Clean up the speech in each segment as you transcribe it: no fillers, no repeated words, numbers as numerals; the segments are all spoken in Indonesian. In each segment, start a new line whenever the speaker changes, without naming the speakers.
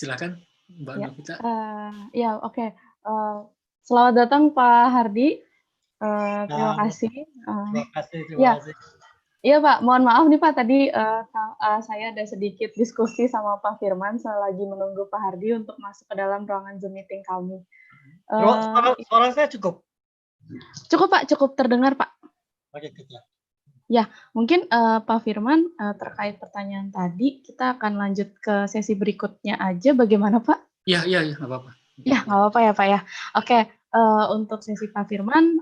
Silakan Mbak
Ya,
Novita.
ya oke. Selamat datang Pak Hardi. Terima kasih.
Terima kasih.
Ya, iya Pak. Mohon maaf nih Pak. Tadi saya ada sedikit diskusi sama Pak Firman selagi menunggu Pak Hardi untuk masuk ke dalam ruangan Zoom meeting kami.
Suara saya cukup?
Cukup Pak. Cukup terdengar Pak.
Oke, kita.
Ya, mungkin Pak Firman terkait pertanyaan tadi, kita akan lanjut ke sesi berikutnya aja. Bagaimana Pak?
Iya, nggak apa-apa.
Ya, nggak apa-apa ya Pak ya. Oke, untuk sesi Pak Firman,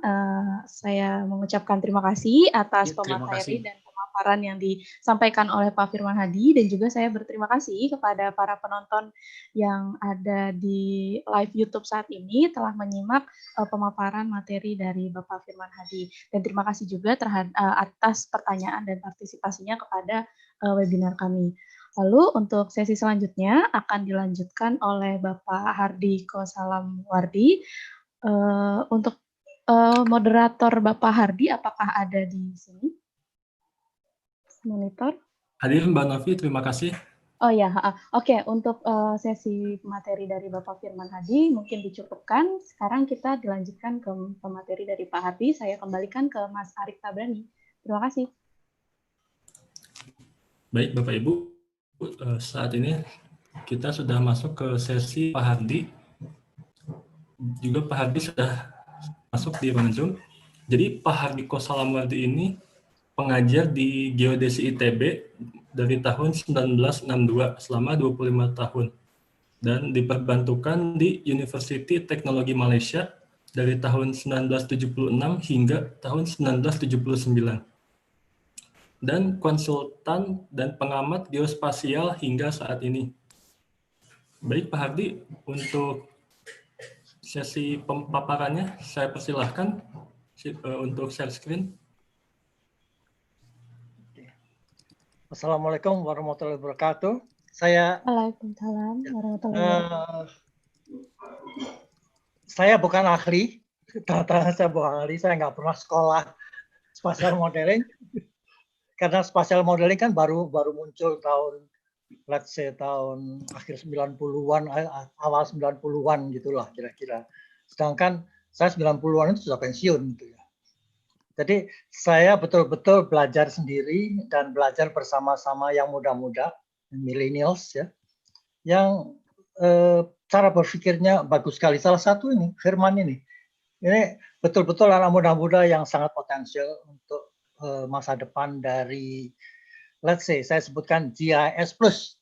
saya mengucapkan terima kasih atas pemateri dan pemaparan yang disampaikan oleh Pak Firman Hadi, dan juga saya berterima kasih kepada para penonton yang ada di live YouTube saat ini telah menyimak pemaparan materi dari Bapak Firman Hadi. Dan terima kasih juga atas pertanyaan dan partisipasinya kepada webinar kami. Lalu untuk sesi selanjutnya akan dilanjutkan oleh Bapak Hardi Kosalamwardi. Untuk moderator Bapak Hardi, apakah ada di sini? Monitor.
Hadir Mbak Novi, terima kasih.
Oh ya, oke. Untuk sesi materi dari Bapak Firman Hadi mungkin dicukupkan. Sekarang kita dilanjutkan ke pemateri dari Pak Hardi. Saya kembalikan ke Mas Arif Tabrani. Terima kasih.
Baik Bapak Ibu. Saat ini kita sudah masuk ke sesi Pak Hardi. Juga Pak Hardi sudah masuk di ruangan Zoom. Jadi Pak Hardi Kosalamwardi ini pengajar di Geodesi ITB dari tahun 1962 selama 25 tahun. Dan diperbantukan di University Teknologi Malaysia dari tahun 1976 hingga tahun 1979. Dan konsultan dan pengamat geospasial hingga saat ini. Baik Pak Hardi, untuk sesi pemaparannya saya persilahkan untuk share screen.
Assalamualaikum warahmatullahi wabarakatuh.
Waalaikumsalam warahmatullahi wabarakatuh.
Saya bukan ahli, saya bukan ahli, saya nggak pernah sekolah spatial modeling. Karena spatial modeling kan baru muncul tahun, let's say tahun akhir 90-an, awal 90-an gitulah kira-kira. Sedangkan saya 90-an itu sudah pensiun gitu ya. Jadi saya betul-betul belajar sendiri dan belajar bersama-sama yang muda-muda, millennials ya, yang cara berpikirnya bagus sekali. Salah satu ini, Firman ini betul-betul anak muda-muda yang sangat potensial untuk masa depan dari, let's say, saya sebutkan GIS Plus,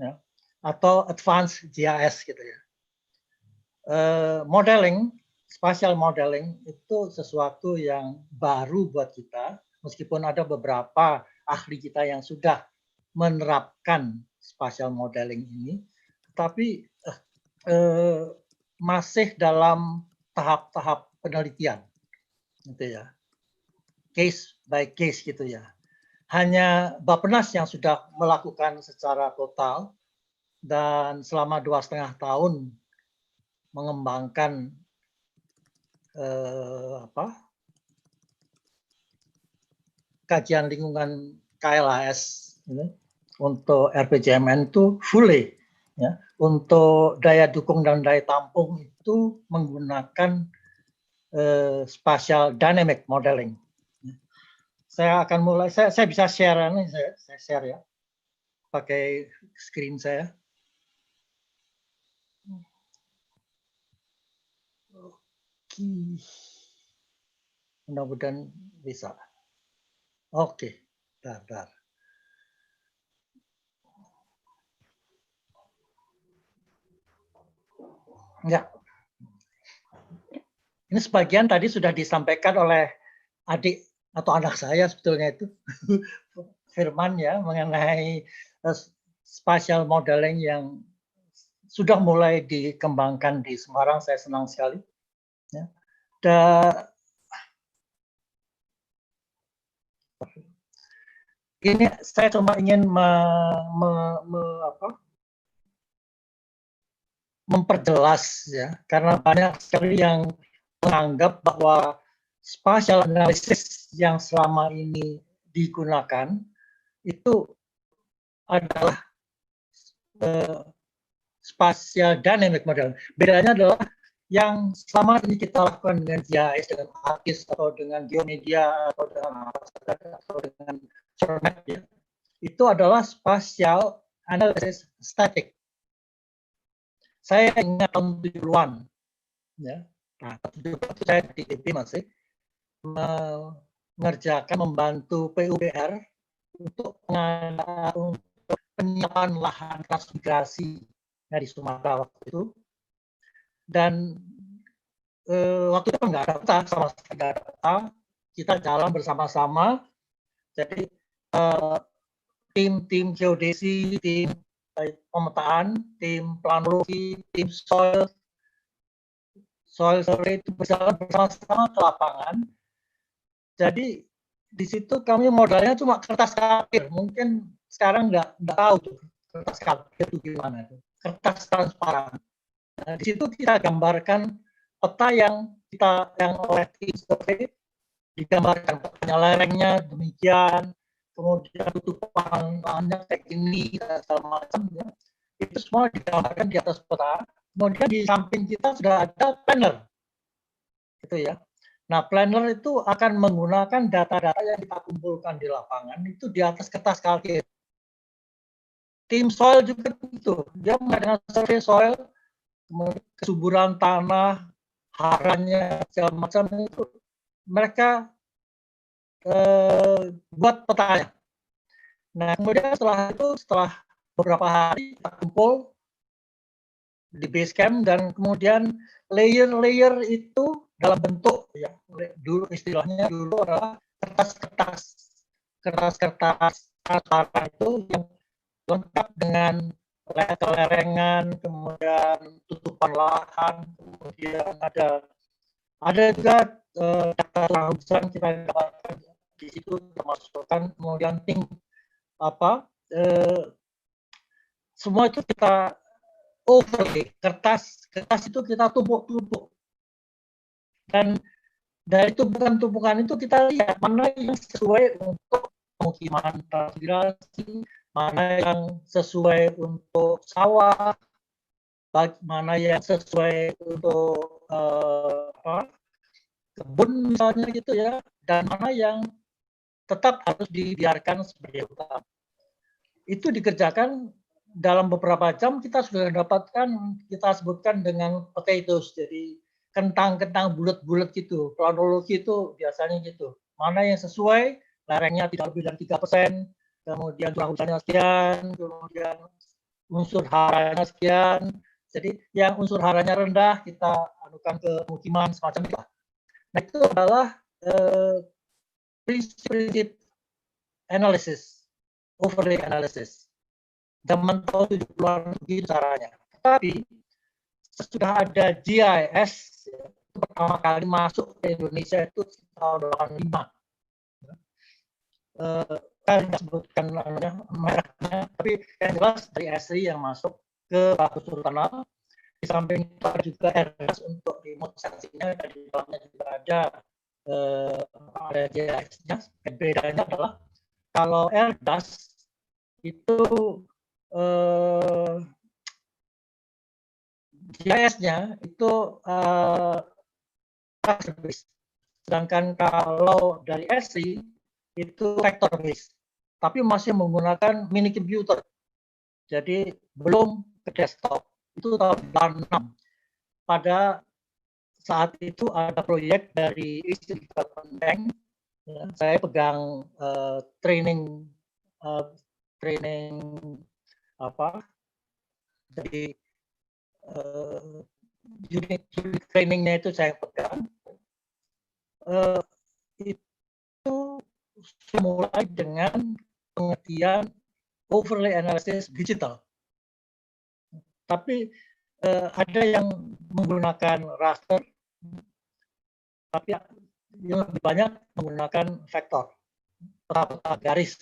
ya, atau Advanced GIS gitu ya. Modeling, spatial modeling itu sesuatu yang baru buat kita, meskipun ada beberapa ahli kita yang sudah menerapkan spatial modeling ini, tapi masih dalam tahap-tahap penelitian, gitu ya. Case by case gitu ya. Hanya Bappenas yang sudah melakukan secara total dan selama 2,5 tahun mengembangkan kajian lingkungan KLAS untuk RPJMN itu fully ya. Untuk daya dukung dan daya tampung itu menggunakan spatial dynamic modeling. Saya akan mulai, saya bisa share ini, saya share ya, pakai screen saya. Oke, mudah-mudahan bisa. Oke, bentar. Ya, ini sebagian tadi sudah disampaikan oleh adik atau anak saya sebetulnya itu Firman ya, mengenai spatial modeling yang sudah mulai dikembangkan di Semarang. Saya senang sekali ya. Ini saya cuma ingin memperjelas ya, karena banyak sekali yang menganggap bahwa spatial analysis yang selama ini digunakan itu adalah spatial dynamic model. Bedanya adalah yang selama ini kita lakukan dengan GIS, dengan ArcGIS, atau dengan Geomedia, atau dengan Format, ya, itu adalah spatial analysis static. Saya ingat tahun 70-an, ya. Nah, saya di DP masih mengerjakan, membantu PUBR untuk penyiapan lahan transmigrasi dari Sumatera waktu itu. Dan waktu itu nggak ada peta, sama sekali nggak ada peta. Kita jalan bersama-sama. Jadi tim geodesi, tim pemetaan, tim planologi, tim soil survey itu berjalan bersama-sama ke lapangan. Jadi di situ kami modalnya cuma kertas kapir. Mungkin sekarang nggak tahu tuh kertas kapir itu gimana tuh. Kertas transparan. Nah, di situ kita gambarkan peta yang oleh tim survey digambarkan petanya, lerengnya demikian, kemudian tutupan lahannya kayak gini, segala macam, ya. Itu semua digambarkan di atas peta. Kemudian di samping kita sudah ada planner, gitu ya. Nah, planner itu akan menggunakan data-data yang kita kumpulkan di lapangan itu di atas kertas kalkir. Tim soil juga itu, dia mengadakan survei soil, kesuburan tanah, haranya, segala macam itu mereka buat petanya. Nah, kemudian setelah beberapa hari kita kumpul di base camp, dan kemudian layer-layer itu dalam bentuk, ya, dulu istilahnya adalah kertas-kertas transparan itu yang lengkap dengan lerengan, kemudian tutupan lahan, kemudian ada juga data langsung kita dapatkan di situ, termasukkan kemudian semua itu kita overlay, kertas itu kita tumpuk-tumpuk, dan dari tumpukan-tumpukan itu kita lihat mana yang sesuai untuk pemukiman transmigrasi, mana yang sesuai untuk sawah, mana yang sesuai untuk kebun misalnya gitu, ya, dan mana yang tetap harus dibiarkan sebagai hutan. Itu dikerjakan dalam beberapa jam. Kita sudah dapatkan, kita sebutkan dengan potatoes, jadi kentang-kentang bulat-bulat gitu. Planologi itu biasanya gitu. Mana yang sesuai, lerengnya tidak lebih dari 3%, kemudian curah hujannya sekian, kemudian unsur haranya sekian. Jadi yang unsur haranya rendah kita anukan ke pemukiman semacam itu. Nah, itu adalah prinsip analisis, overlay analysis. Zaman tahun 70-an begitu caranya. Tapi sesudah ada GIS, pertama kali masuk ke Indonesia itu tahun 85. Saya tidak sebutkan mereknya, tapi yang jelas dari Esri yang masuk ke Bagus Sultana. Di samping itu ada juga RDAS untuk remote sensing-nya, dan di dalamnya juga ada GIS-nya. Bedanya adalah kalau RDAS itu GIS-nya itu based, sedangkan kalau dari Esri itu vector based, tapi masih menggunakan mini computer, jadi belum ke desktop. Itu tahun 2006. Pada saat itu ada proyek dari Institute Development Bank, ya, saya pegang training jadi unit trainingnya itu saya pegang. Itu mulai dengan pengertian overlay analysis digital. Tapi ada yang menggunakan raster, tapi yang lebih banyak menggunakan vektor, peta garis.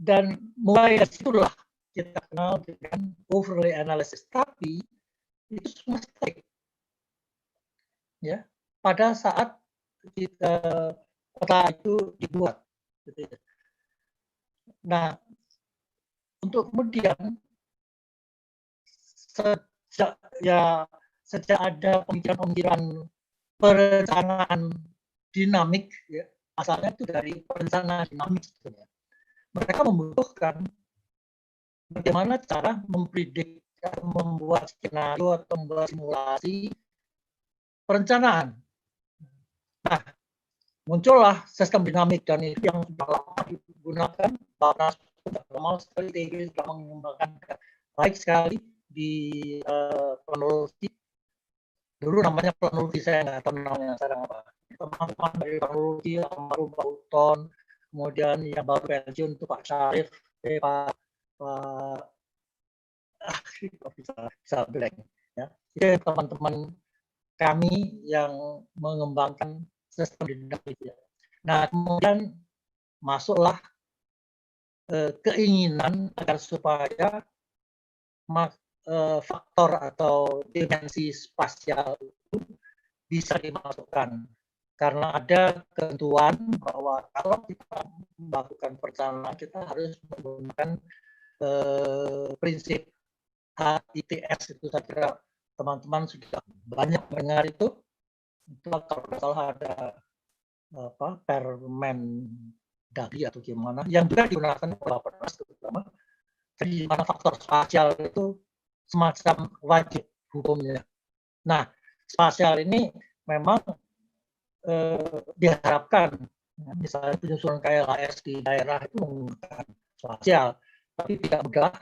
Dan mulai dari situlah kita kenal dengan overlay analysis. Tapi itu semua static, ya, pada saat peta itu dibuat. Nah, untuk kemudian sejak ada pemikiran-pemikiran perencanaan dinamik, ya, asalnya itu dari perencanaan dinamik sebetulnya. Mereka membutuhkan bagaimana cara mempredik, membuat skenario atau membuat simulasi perencanaan. Nah, muncullah sistem dinamik, dan itu yang sudah lama digunakan. Bapak lama sekali TIG sudah mengembangkan baik sekali di planologi. Dulu namanya planologi, saya nggak tahu namanya sekarang apa. Teman-teman dari planologi, baru Bauton, kemudian yang baru pensiun itu Pak Syarif, Pak bisa blank. Ya. Itu teman-teman kami yang mengembangkan sistem dinamik. Ya. Nah, kemudian masuklah keinginan agar supaya faktor atau dimensi spasial itu bisa dimasukkan, karena ada ketentuan bahwa kalau kita melakukan perencanaan kita harus menggunakan prinsip HITS. Itu saya kira teman-teman sudah banyak mendengar itu kalau salah ada Permen Dagri atau gimana yang juga digunakan oleh Bapak terutama. Jadi mana faktor spasial itu semacam wajib hukumnya. Nah, spasial ini memang diharapkan, misalnya penyusunan KLHS di daerah itu menggunakan spasial, tapi tidak mudah.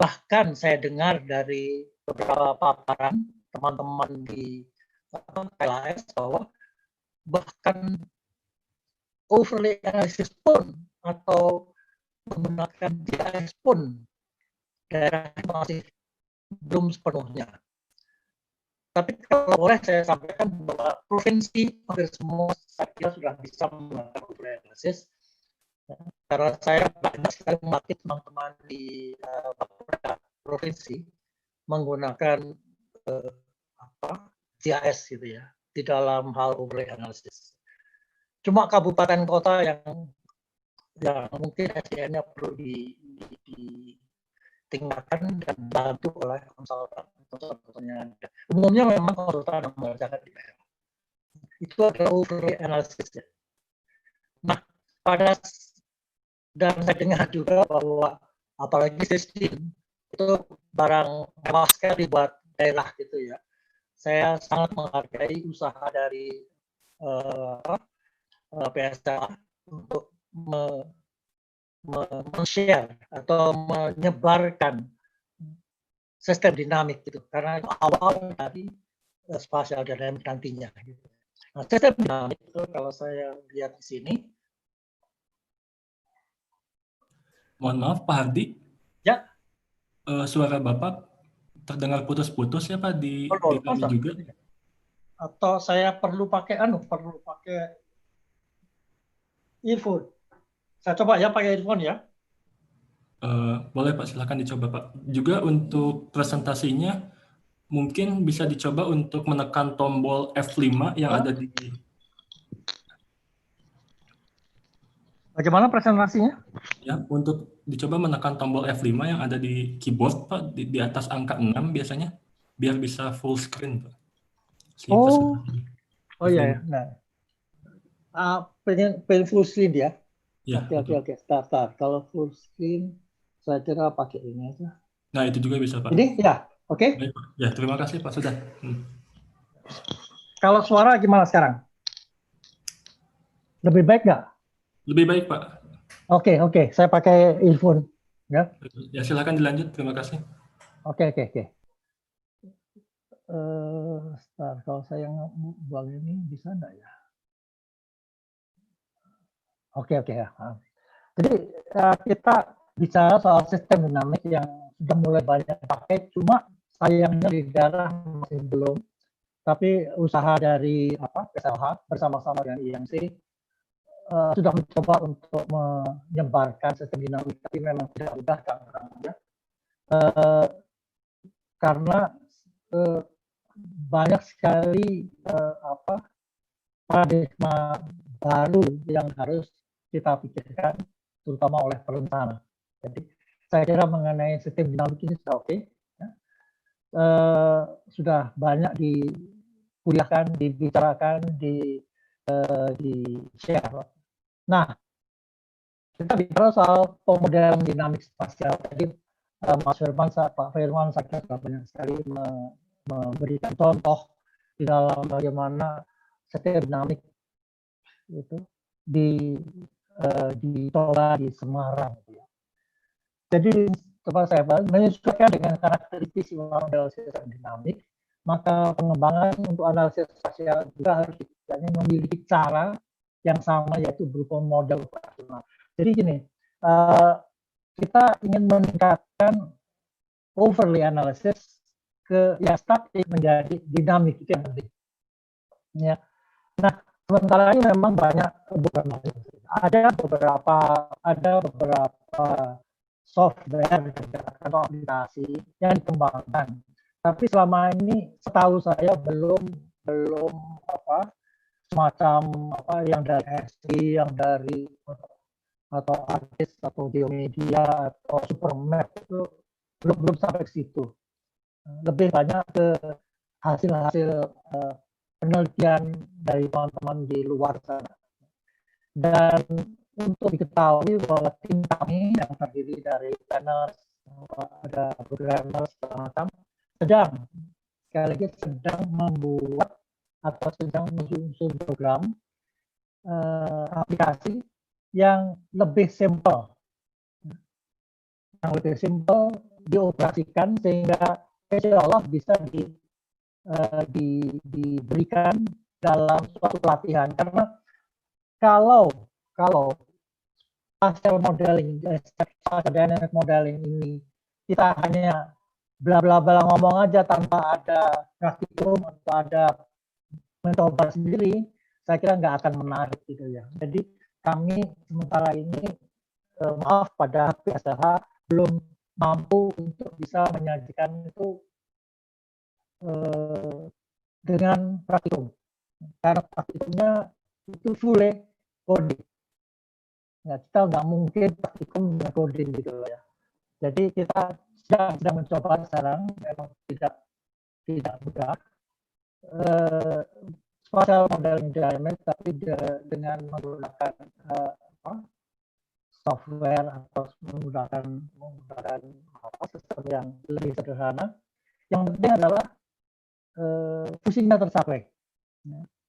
Bahkan saya dengar dari beberapa paparan teman-teman di KLHS bahwa bahkan overlay analysis pun atau menggunakan GIS pun daerah masih belum sepenuhnya. Tapi kalau boleh saya sampaikan bahwa provinsi hampir semua saya kira sudah bisa melakukan overlay analysis. Karena saya banyak sekali melatih teman-teman di provinsi menggunakan GIS gitu ya di dalam hal overlay analysis. Cuma kabupaten kota yang mungkin SDM-nya perlu ditingkatkan dan dibantu oleh konsultan-konsultannya. Umumnya memang konsultan yang mengerjakan di daerah. Itu adalah overlay analysis. Ya. Nah, dan saya dengar juga bahwa apalagi sistem itu barang mewah sekali buat daerah gitu ya. Saya sangat menghargai usaha dari PSDA untuk men-share atau menyebarkan sistem dinamik gitu, karena itu awal dari spasial dinamik nantinya. Gitu. Nah, sistem dinamik itu kalau saya lihat di sini.
Mohon maaf Pak Hardi.
Ya.
Suara Bapak terdengar putus-putus ya Pak di kami juga.
Atau saya perlu pakai earphone. Saya coba ya pakai earphone ya.
Boleh Pak, silakan dicoba Pak. Juga untuk presentasinya mungkin bisa dicoba untuk menekan tombol F5 yang ada di.
Bagaimana presentasinya?
Ya, untuk dicoba menekan tombol F5 yang ada di keyboard Pak, di atas angka 6 biasanya, biar bisa full screen Pak.
Oh iya ya. Nah, pengen full screen ya?
Ya.
Oke. Start. Kalau full screen, saya kira pakai ini aja.
Nah, itu juga bisa Pak.
Ini ya, oke.
Ya, terima kasih Pak sudah.
Kalau suara gimana sekarang? Lebih baik nggak?
Lebih baik Pak.
Oke. Saya pakai earphone. Ya.
Ya, silakan dilanjut. Terima kasih.
Oke. Start. Kalau saya buang ini bisa nggak ya? Oke ya. Jadi kita bicara soal sistem dinamik yang sudah mulai banyak dipakai, cuma sayangnya di daerah masih belum. Tapi usaha dari PSLH bersama-sama dengan IMC sudah mencoba untuk menyebarkan sistem dinamik, tapi memang tidak mudah karena banyak sekali paradigma baru yang harus kita pikirkan, terutama oleh perencana. Jadi saya kira mengenai sistem dinamik ini sudah oke. Ya. Sudah banyak dikuliahkan, dibicarakan, di share. Nah, kita bicara soal pemodelan dinamik spasial. Tadi Mas Firman, Pak Firman saya kira banyak sekali memberikan contoh di dalam bagaimana sistem dinamik itu dicoba di Semarang. Jadi coba saya bahas, menyesuaikan dengan karakteristik model sistem dinamik, maka pengembangan untuk analisis spasial juga harus memiliki cara yang sama, yaitu berupa model operasional. Jadi gini, kita ingin meningkatkan overlay analysis ke yang statik menjadi dinamik, itu yang penting. Ya. Nah, sementara ini memang banyak ada beberapa software atau aplikasi yang dikembangkan. Tapi selama ini setahu saya belum semacam yang dari ST, yang dari atau artis atau geomedia atau supermap itu belum sampai ke situ. Lebih banyak ke hasil-hasil penelitian dari teman-teman di luar sana. Dan untuk diketahui bahwa tim kami yang terdiri dari planners, ada programmer semacam sedang membuat atau sedang menyusun program aplikasi yang lebih simple, dioperasikan sehingga insya Allah bisa diberikan dalam suatu pelatihan. Karena kalau spatial modeling, dynamic modeling ini kita hanya bla ngomong aja tanpa ada praktikum atau ada mencoba sendiri, saya kira nggak akan menarik gitu ya. Jadi kami sementara ini maaf pada PSLH belum mampu untuk bisa menyajikan itu dengan praktikum, karena praktikumnya itu full coding. Ya, kita nggak mungkin praktikum dengan coding gitu ya. Jadi kita sedang mencoba sekarang, memang tidak mudah. Spatial modeling dynamic, tapi dengan menggunakan software atau menggunakan sistem yang lebih sederhana. Yang penting adalah fungsinya tercapai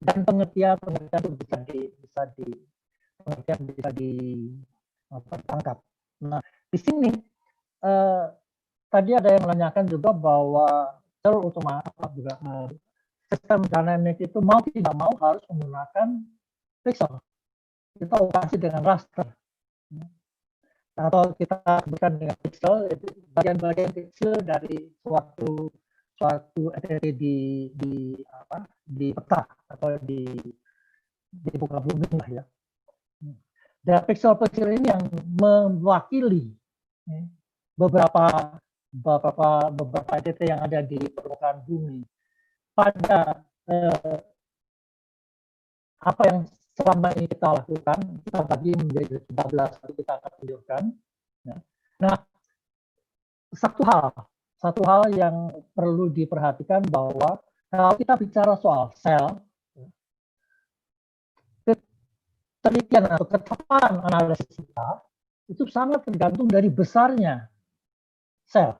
dan pengertian itu bisa ditangkap. Nah, di sini tadi ada yang menanyakan juga bahwa secara otomatis juga sistem dynamic itu mau tidak mau harus menggunakan pixel. Kita operasi dengan raster. Atau kita sebutkan dengan pixel, itu bagian-bagian kecil dari suatu entity di peta atau di muka bumi lah ya. Dan pixel-pixel ini yang mewakili beberapa entity yang ada di permukaan bumi. Pada apa yang selama ini kita lakukan, kita bagi menjadi 13, nanti kita akan tunjukkan. Nah, satu hal yang perlu diperhatikan bahwa kalau kita bicara soal sel, penelitian atau ketepatan analisis kita itu sangat tergantung dari besarnya sel.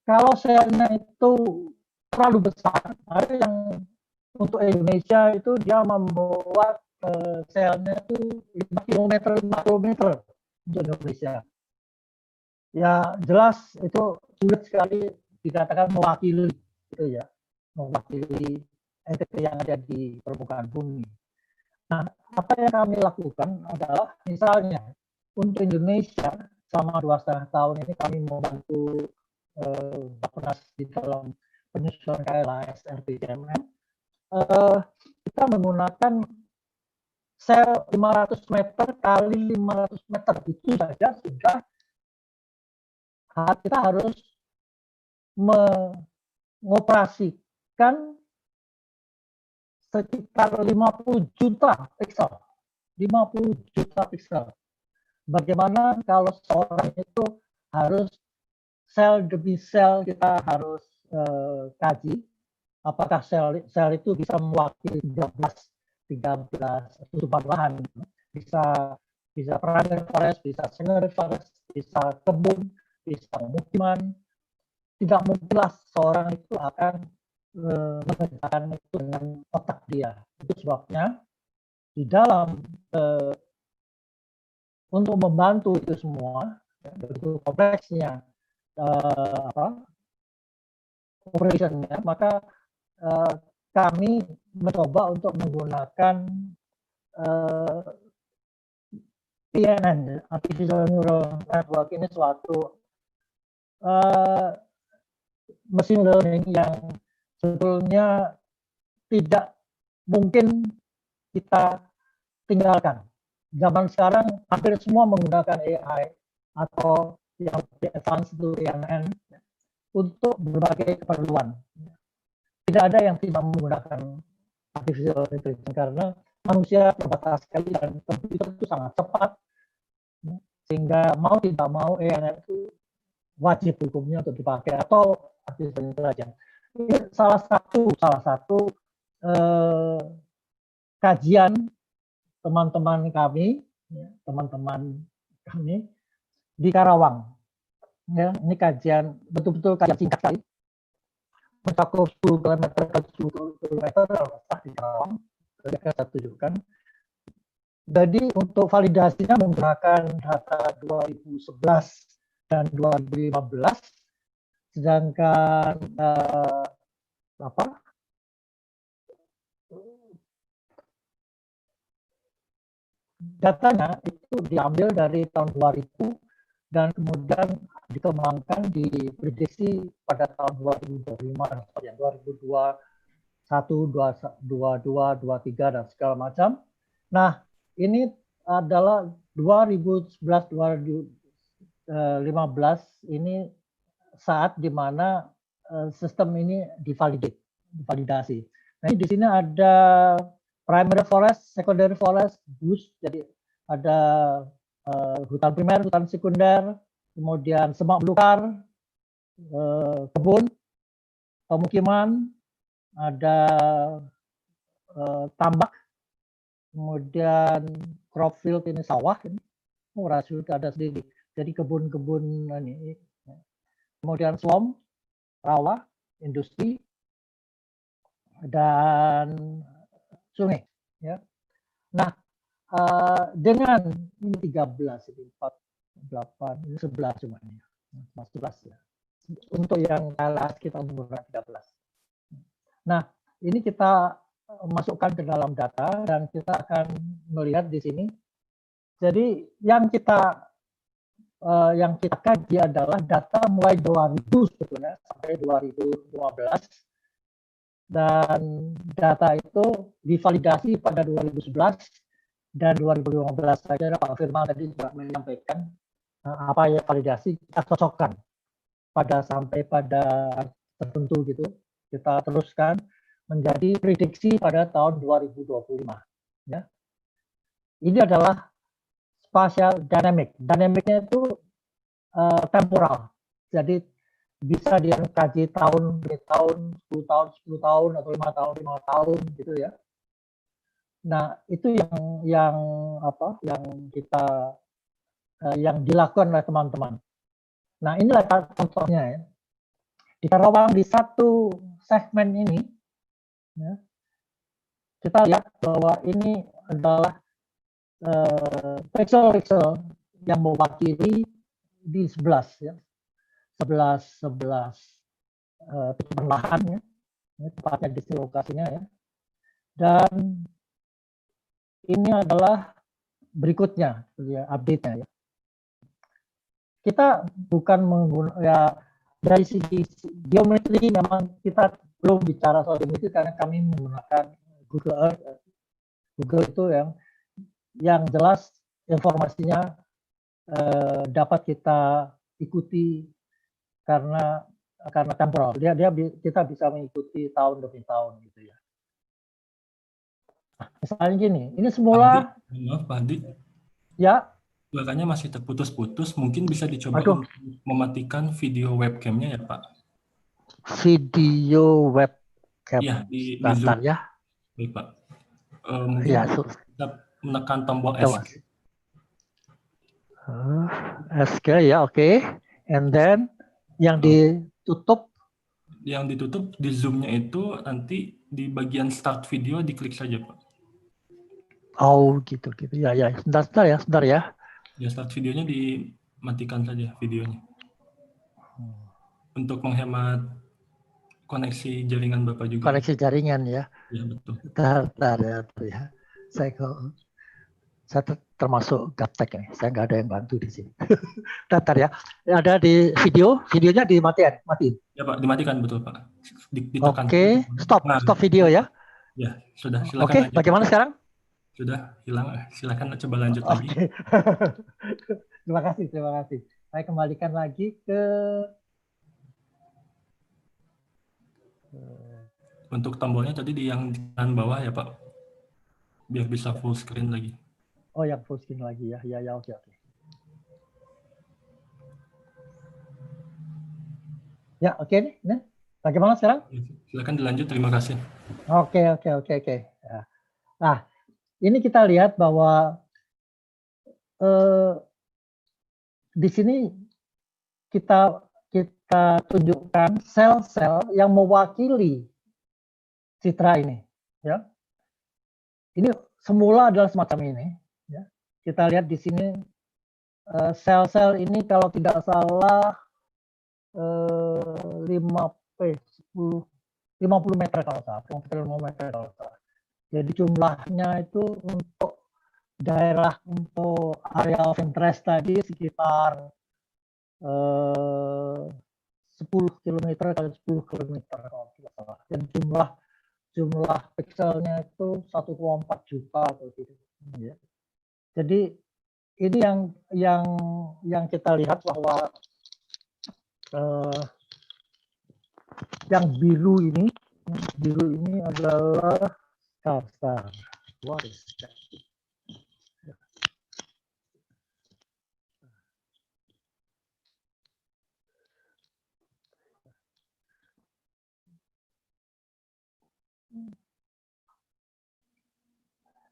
Kalau selnya itu terlalu besar, ada yang untuk Indonesia itu dia membuat selnya itu 5 km untuk Indonesia. Ya jelas itu sulit sekali dikatakan mewakili gitu ya, mewakili entity yang ada di permukaan bumi. Nah, apa yang kami lakukan adalah misalnya untuk Indonesia selama 2,5 tahun ini kami membantu Bapenas di dalam penyusunan KLAS RPJMN. Kita menggunakan sel 500 meter kali 500 meter, itu saja sudah kita harus mengoperasikan sekitar 50 juta pixel. bagaimana kalau seorang itu harus sel demi sel kita harus kaji apakah sel itu bisa mewakili 13 tutupan lahan, bisa primary forest, bisa secondary forest, bisa kebun, bisa pemukiman. Tidak mungkinlah seorang itu akan mengerjakan itu dengan otak dia. Itu sebabnya di dalam untuk membantu itu semua, begitu kompleksnya operationnya, maka kami mencoba untuk menggunakan PNN, Artificial Neural Network, ini suatu machine learning yang sebetulnya tidak mungkin kita tinggalkan. Zaman sekarang hampir semua menggunakan AI atau yang advance itu PNN untuk berbagai keperluan. Tidak ada yang tidak menggunakan artificial intelligence karena manusia terbatas sekali dan komputer itu sangat cepat, sehingga mau tidak mau AI itu wajib hukumnya untuk dipakai atau artificial intelligence. Ini salah satu kajian teman-teman kami di Karawang. Ya, ini kajian betul-betul kajian singkat sekali, mencakup 10 km ke 10 km di Karawang. Saya tunjukkan. Jadi untuk validasinya menggunakan data 2011 dan 2015, sedangkan datanya itu diambil dari tahun 2000 dan kemudian dikembangkan, diprediksi pada tahun 2025 dan 2021, 22, 23 dan segala macam. Nah, ini adalah 2011-2015 ini saat di mana sistem ini divalidasi. Nah, di sini ada primary forest, secondary forest, bush, jadi ada hutan primer, hutan sekunder, kemudian semak belukar, kebun, pemukiman, ada tambak, kemudian crop field, ini sawah, ini rasio ada sendiri. Jadi kebun-kebun ini, kemudian swamp, rawa, industri, dan sungai. Ya. Nah, dengan ini 13, ini 4, 8, ini 11 cuma ini. 11 ya. Untuk yang LS kita menggunakan 13. Nah, ini kita masukkan ke dalam data dan kita akan melihat di sini. Jadi yang kita kaji adalah data mulai 2000 sebetulnya sampai 2015. Dan data itu divalidasi pada 2011 dan 2015 saja. Pak Firman tadi juga menyampaikan apa ya validasi kita cocokkan sampai pada tertentu gitu, kita teruskan menjadi prediksi pada tahun 2025. Ya. Ini adalah spatial dynamic. Dynamicnya itu temporal. Jadi bisa dia kaji tahun demi tahun, 10 tahun, 10 tahun, atau 5 tahun, 5 tahun gitu ya. Nah, itu yang dilakukan oleh teman-teman. Nah, inilah contohnya ya. Di Karawang di satu segmen ini ya, kita lihat bahwa ini adalah pixel yang mewakili di 11 ya. 11 lahan ya. Ini tepatnya di lokasinya ya. Dan ini adalah berikutnya ya, update-nya ya. Kita bukan menggunakan ya, dari segi geometri memang kita belum bicara soal geometri karena kami menggunakan Google Earth. Google itu yang jelas informasinya dapat kita ikuti karena temporal. Kita bisa mengikuti tahun demi tahun gitu ya. Misalnya gini, ini semula.
Maaf, Pak Adi.
Ya.
Suaranya masih terputus-putus, mungkin bisa dicoba
Aduh.
untuk mematikan video webcamnya ya Pak.
Video webcam.
Iya, di
Bentar
Zoom.
ya.
Baik Pak. Mungkin
Ya,
kita menekan tombol
coba.
escape.
Escape ya, oke. And then yang ditutup.
Yang ditutup di Zoom-nya itu nanti di bagian start video diklik saja Pak.
Oh gitu. Ya. Sebentar ya.
Ya, start videonya dimatikan saja videonya. Untuk menghemat koneksi jaringan Bapak juga.
Koneksi jaringan ya.
Ya, betul.
Bentar ya. Saya termasuk gaptek nih. Saya nggak ada yang bantu di sini. Bentar ya. Ada di videonya dimatiin.
Ya Pak, dimatikan betul Pak. Ditekan.
Oke, stop video ya.
Ya, sudah. Silakan.
Oke, bagaimana sekarang?
Sudah hilang. Silakan coba lanjut lagi.
Terima kasih. Saya kembalikan lagi ke
untuk tombolnya tadi di yang kanan bawah ya Pak, biar bisa full screen lagi.
Oh, yang full screen lagi ya. Ya, oke. Ya, oke nih. Bagaimana sekarang?
Silakan dilanjut, terima kasih.
Oke. Nah, ini kita lihat bahwa di sini kita tunjukkan sel-sel yang mewakili citra ini, ya. Ini semula adalah semacam ini, ya. Kita lihat di sini sel-sel ini kalau tidak salah 50 meter kalau salah, 50 meter kalau salah. Jadi jumlahnya itu untuk daerah untuk area of interest tadi sekitar 10 km kali 10 km kalau tidak salah. Dan jumlah pixelnya itu 1,4 juta atau gitu. Ya. Jadi ini yang kita lihat bahwa yang biru ini adalah kasar. What is that?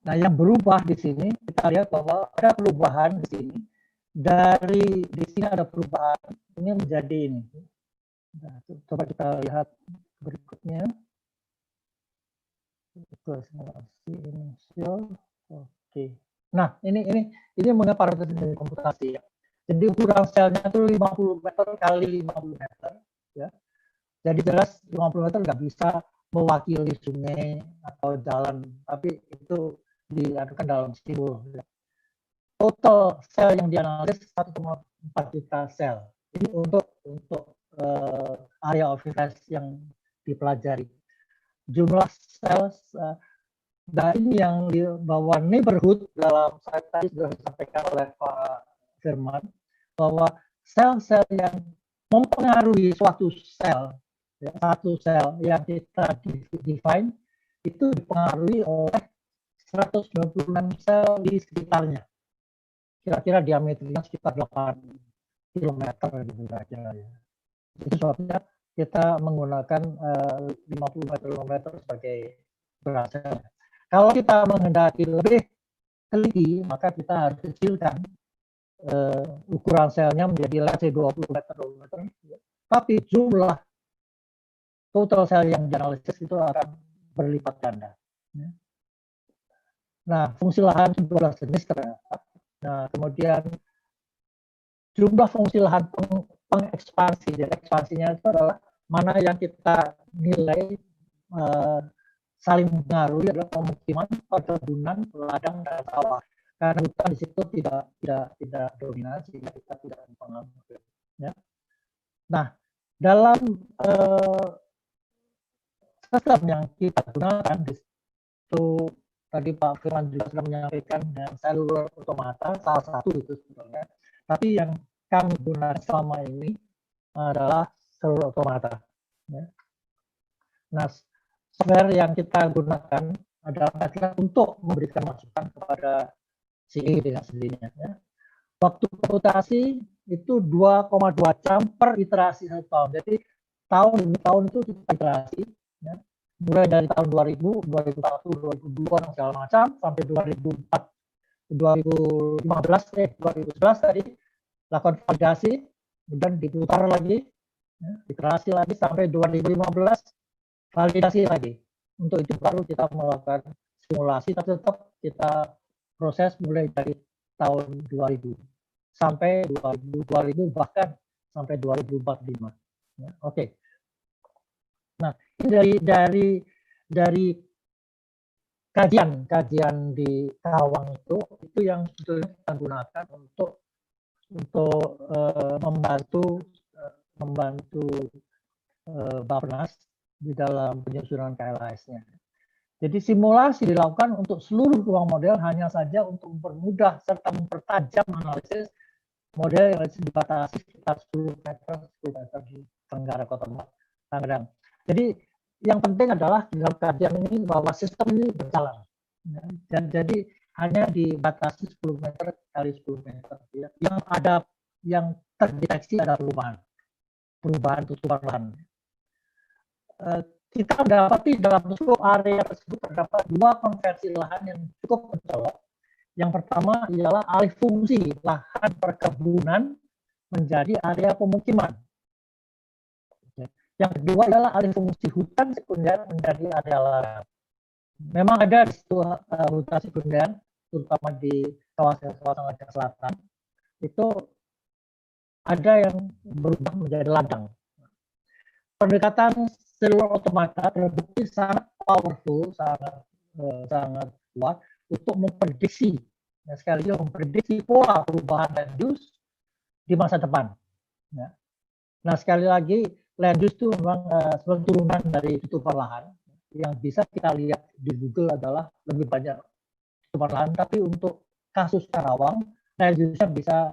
Nah, yang berubah di sini kita lihat bahwa ada perubahan di sini. Di sini ada perubahan ini menjadi ini. Nah, coba kita lihat berikutnya. Inisial. Oke. Nah, ini mengenai parameter dari komputasi ya. Jadi ukuran selnya itu 50 meter kali 50 meter ya. Jadi jelas 50 meter nggak bisa mewakili sungai atau jalan, tapi itu diadukan dalam simbol. Ya. Total sel yang dianalisis 1,4 juta sel. Ini untuk area of interest yang dipelajari. Jumlah sel dan ini yang bahwa neighborhood dalam saya tadi sudah disampaikan oleh Pak Firman bahwa sel-sel yang mempengaruhi suatu sel, ya, satu sel yang kita define itu dipengaruhi oleh 196 sel di sekitarnya. Kira-kira diameternya sekitar 8 km gitu kira-kira ya. Itu sebabnya kita menggunakan 50 meter sebagai berasal. Kalau kita menghendaki lebih teliti, maka kita harus kecilkan ukuran selnya menjadi let's say 20 meter. Tapi jumlah total sel yang dianalisis itu akan berlipat ganda. Nah, fungsi lahan 12 jenis ternyata. Nah, kemudian jumlah fungsi lahan pengekspansi. Jadi ekspansinya itu adalah mana yang kita nilai saling mempengaruhi adalah pemukiman, perkebunan, ladang, dan sawah. Karena hutan di situ tidak dominan sehingga kita tidak mempengaruhi. Ya. Nah, dalam sistem yang kita gunakan di situ tadi Pak Firman juga sudah menyampaikan dengan cellular automata, salah satu itu sebetulnya. Tapi yang kami gunakan selama ini adalah cellular automata. Ya. Nah, software yang kita gunakan adalah untuk memberikan masukan kepada CE dengan sendirinya. Ya. Waktu komputasi itu 2,2 jam per iterasi 1 tahun. Jadi tahun demi tahun itu kita iterasi, ya. Mulai dari tahun 2000, 2001, 2002 dan segala macam sampai 2004, 2011 tadi lakukan validasi, kemudian diputar lagi, ya, iterasi lagi sampai 2015 validasi lagi. Untuk itu baru kita melakukan simulasi, tapi tetap kita proses mulai dari tahun 2000 sampai 2000 bahkan sampai 2045. Ya, oke. Nah, ini dari kajian di Karawang itu yang sebetulnya kita gunakan untuk membantu Bappenas di dalam penyusunan KLAS-nya. Jadi simulasi dilakukan untuk seluruh ruang model hanya saja untuk mempermudah serta mempertajam analisis model yang dibatasi sekitar 10 meter di Tenggara Kota Tangerang. Jadi yang penting adalah dalam kajian ini bahwa sistem ini berjalan. Dan jadi hanya dibatasi 10 meter kali 10 meter. Ya. Yang terdeteksi ada perubahan tutupan lahan. Kita mendapati dalam seluruh area tersebut terdapat 2 konversi lahan yang cukup mencolok. Yang pertama ialah alih fungsi lahan perkebunan menjadi area pemukiman. Yang kedua adalah alih fungsi hutan sekunder menjadi area lahan. Memang ada di situ hutan sekunder, terutama di kawasan Aceh Selatan, itu ada yang berubah menjadi ladang. Pendekatan seluler otomata terbukti sangat powerful, sangat kuat untuk memprediksi, ya, sekali lagi memprediksi pola perubahan land use di masa depan. Ya. Nah, sekali lagi land use itu memang turunan dari tutupan lahan. Yang bisa kita lihat di Google adalah lebih banyak tutupan lahan, tapi untuk kasus Karawang, land use-nya bisa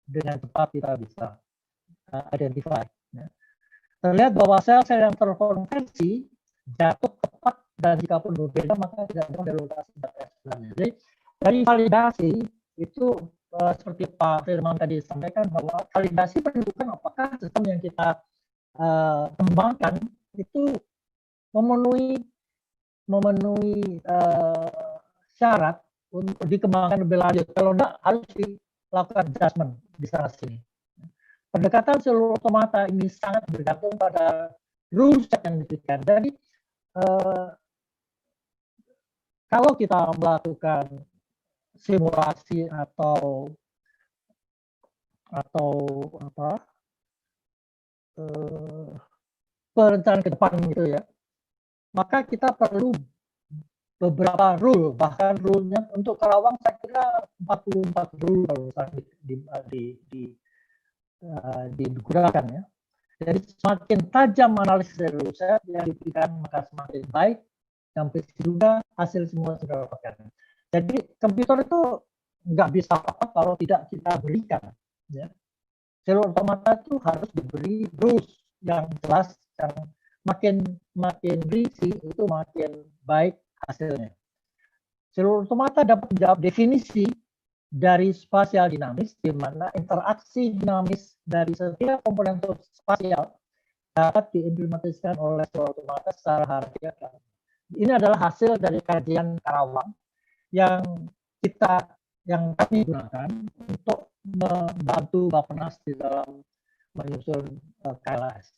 dengan cepat kita bisa identify. Ya. Terlihat bahwa sel-sel yang terkonversi jatuh tepat dan jika pun berbeda maka tidak ada relokasi data sebenarnya. Jadi dari validasi itu seperti Pak Firman tadi sampaikan bahwa validasi menunjukkan apakah sistem yang kita kembangkan itu memenuhi syarat untuk dikembangkan lebih lanjut. Kalau tidak harus dilakukan adjustment di sana sini. Pendekatan seluler otomata ini sangat bergantung pada rules yang diberikan. Jadi kalau kita melakukan simulasi atau perencanaan ke depan gitu ya, maka kita perlu beberapa rule, bahkan rule-nya untuk Karawang saya kira 44 rule kalau digunakan ya. Jadi semakin tajam analisis dari riset yang diberikan maka semakin baik dan presisi juga hasil semua sudah dapatkan. Jadi komputer itu nggak bisa apa kalau tidak kita berikan. Ya. Seluler otomata itu harus diberi rules yang jelas, yang makin berisi itu makin baik hasilnya. Seluler otomata dapat menjawab definisi dari spasial dinamis, di mana interaksi dinamis dari setiap komponen spasial dapat diimplementasikan oleh seluler otomata secara harfiah. Ini adalah hasil dari kajian Karawang yang kami gunakan untuk membantu Bappenas di dalam menyusun KLAS.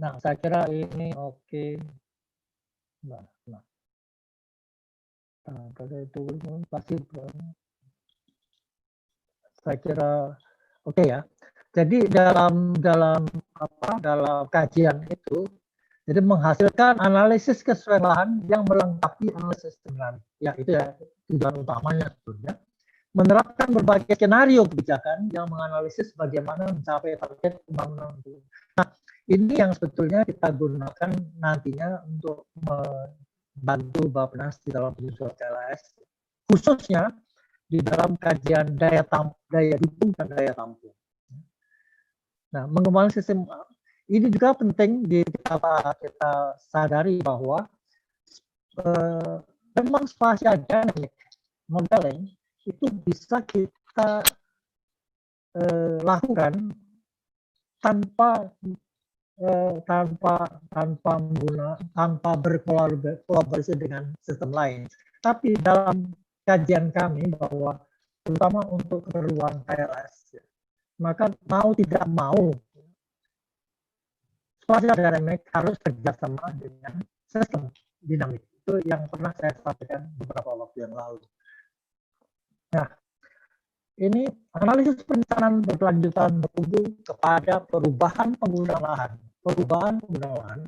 Nah, saya kira ini oke. Kalau itu pasti saya kira oke ya. Jadi dalam kajian itu, jadi menghasilkan analisis kesesuaian lahan yang melengkapi analisis dinamis. Ya itu ya tujuan utamanya sebetulnya. Menerapkan berbagai skenario kebijakan yang menganalisis bagaimana mencapai target pembangunan. Nah, ini yang sebetulnya kita gunakan nantinya untuk bantu Bappenas di dalam penyusunan KLAS, khususnya di dalam kajian daya dukung dan daya tampung. Nah, mengembangkan sistem ini juga penting kita sadari bahwa memang spatial dynamic modeling itu bisa kita lakukan tanpa berkolaborasi dengan sistem lain. Tapi dalam kajian kami bahwa terutama untuk keperluan KLS, maka mau tidak mau spasial dynamic harus kerjasama dengan sistem dinamik. Itu yang pernah saya sampaikan beberapa waktu yang lalu. Nah, ini analisis perencanaan berkelanjutan berhubung kepada perubahan penggunaan lahan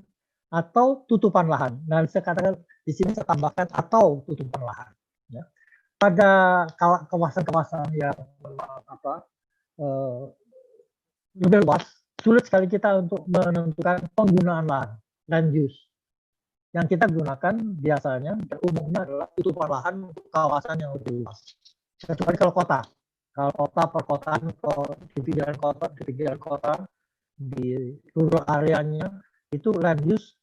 atau tutupan lahan. Dan saya katakan di sini saya tambahkan atau tutupan lahan. Ya. Pada kawasan-kawasan yang lebih luas, sulit sekali kita untuk menentukan penggunaan lahan, land use. Yang kita gunakan biasanya umumnya adalah tutupan lahan untuk kawasan yang lebih luas. Kecuali kalau kota. Kalau kota, perkotaan, di pinggiran kota, di rural areanya, itu land use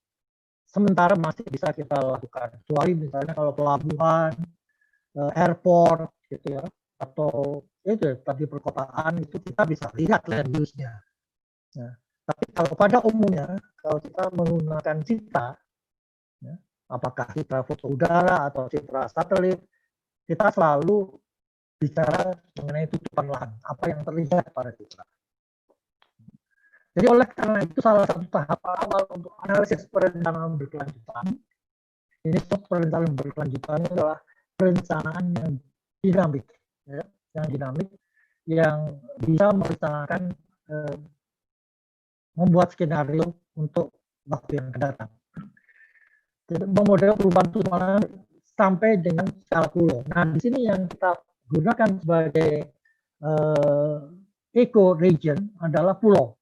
sementara masih bisa kita lakukan. Kecuali misalnya kalau pelabuhan, airport, gitu ya, atau itu tadi perkotaan, itu kita bisa lihat land use-nya. Nah, tapi kalau pada umumnya, kalau kita menggunakan citra, ya, apakah citra foto udara atau citra satelit, kita selalu bicara mengenai tutupan lahan, apa yang terlihat pada citra. Jadi oleh karena itu salah satu tahap awal untuk analisis perencanaan berkelanjutan, ini perencanaan berkelanjutan adalah perencanaan yang dinamik, ya, yang bisa merencanakan membuat skenario untuk waktu yang akan datang. Memodel perubahan tutupan sampai dengan skala pulau. Nah, di sini yang kita gunakan sebagai eco region adalah pulau.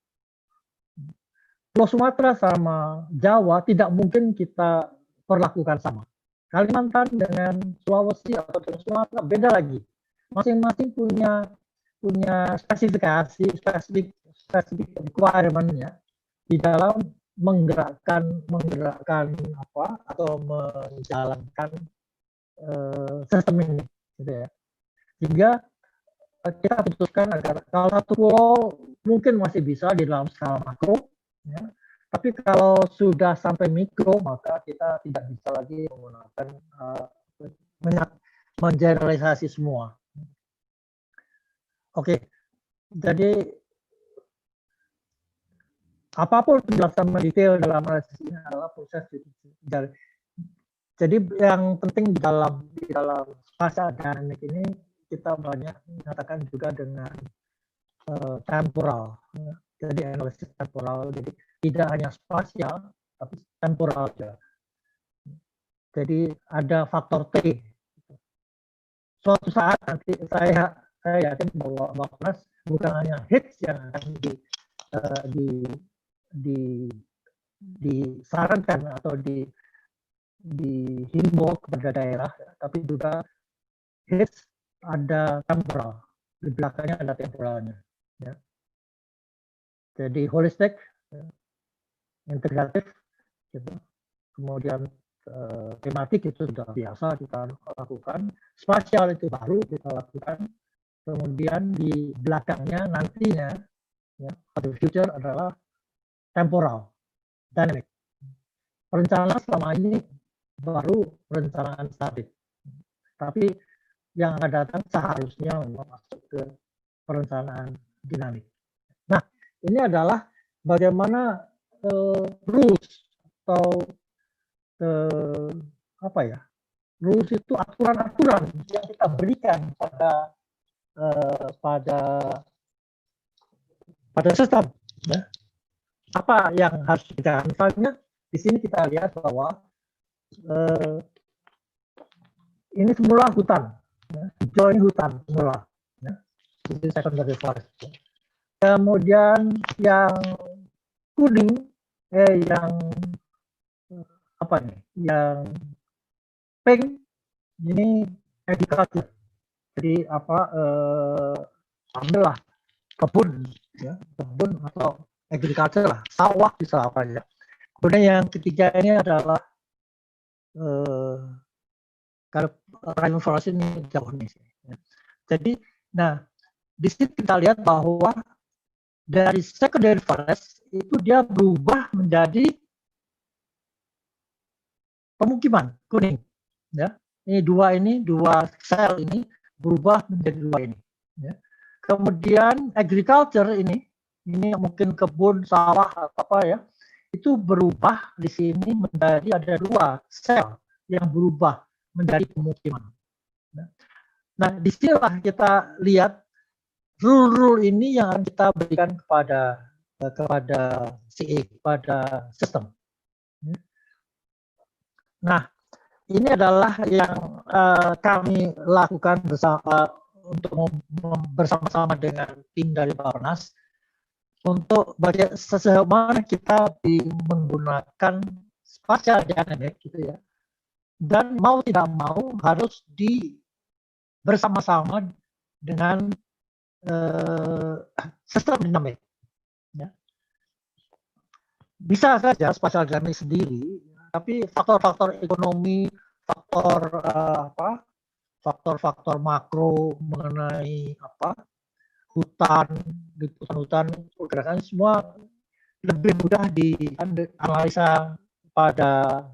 Pulau Sumatera sama Jawa tidak mungkin kita perlakukan sama. Kalimantan dengan Sulawesi atau dengan Sumatera beda lagi. Masing-masing punya spesifikasi, spesifik requirement-nya di dalam menggerakkan apa atau menjalankan sistem ini, gitu ya. Sehingga kita putuskan agar kalau satu pulau mungkin masih bisa di dalam skala makro, ya. Tapi kalau sudah sampai mikro, maka kita tidak bisa lagi menggunakan mengeneralisasi semua. Oke, jadi apapun penjelasan mendetail dalam analisis ini adalah proses. Jadi yang penting di dalam spasial dynamic ini kita banyak mengatakan juga dengan temporal. Jadi analisis temporal, jadi tidak hanya spasial tapi temporal juga. Jadi ada faktor T. Suatu saat nanti saya yakin bahwa Bapak bukan hanya hits yang akan disarankan atau dihimbau kepada daerah, tapi juga hits ada temporal, di belakangnya ada temporalnya. Ya. Jadi holistik, integratif, gitu. Kemudian tematik itu sudah biasa kita lakukan, spasial itu baru kita lakukan, kemudian di belakangnya nantinya, ya, pada future adalah temporal, dynamic. Perencanaan selama ini baru perencanaan statik, tapi yang akan datang seharusnya masuk ke perencanaan dinamik. Nah, ini adalah bagaimana rules atau rules itu aturan-aturan yang kita berikan pada sistem. Ya. Apa yang harus kita, misalnya di sini kita lihat bahwa ini semula hutan, ya. Hijau ini hutan semula, ya. Ini secondary forest. Ya. Kemudian yang kuning, yang apa nih? Yang pink ini agriculture. Jadi ambillah kebun, ya, kebun atau agriculture lah, sawah bisa apa ya. Kemudian yang ketiga ini adalah kalau rainforest ini jauh nih. Ya. Jadi, nah di sini kita lihat bahwa dari secondary forest itu dia berubah menjadi pemukiman kuning, ya. Ini dua sel ini berubah menjadi dua ini. Ya. Kemudian agriculture ini mungkin kebun sawah apa ya, itu berubah di sini menjadi ada dua sel yang berubah menjadi pemukiman. Nah, disinilah kita lihat rule ini yang kita berikan kepada CE, kepada sistem. Nah, ini adalah yang kami lakukan bersama-sama dengan tim dari Bappenas untuk bagaimana kita menggunakan spatial dynamic gitu ya, dan mau tidak mau harus bersama-sama dengan sistem dinamik. Ya. Bisa saja spatial dynamic sendiri, tapi faktor-faktor ekonomi, faktor-faktor makro mengenai hutan, di hutan pergerakan semua lebih mudah dianalisa pada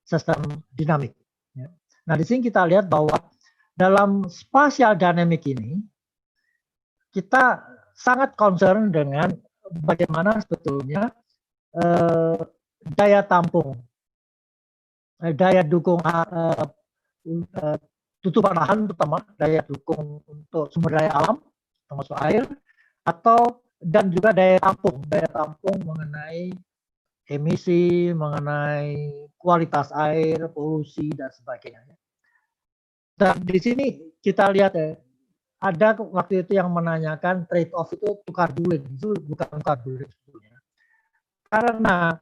sistem dinamik. Ya. Nah, di sini kita lihat bahwa dalam spatial dynamic ini kita sangat concern dengan bagaimana sebetulnya daya tampung, daya dukung tutupan lahan, terutama daya dukung untuk sumber daya alam termasuk air, dan juga daya tampung mengenai emisi, mengenai kualitas air, polusi dan sebagainya. Dan di sini kita lihat ya, ada waktu itu yang menanyakan trade off itu tukar guling, itu bukan tukar guling sebetulnya. Karena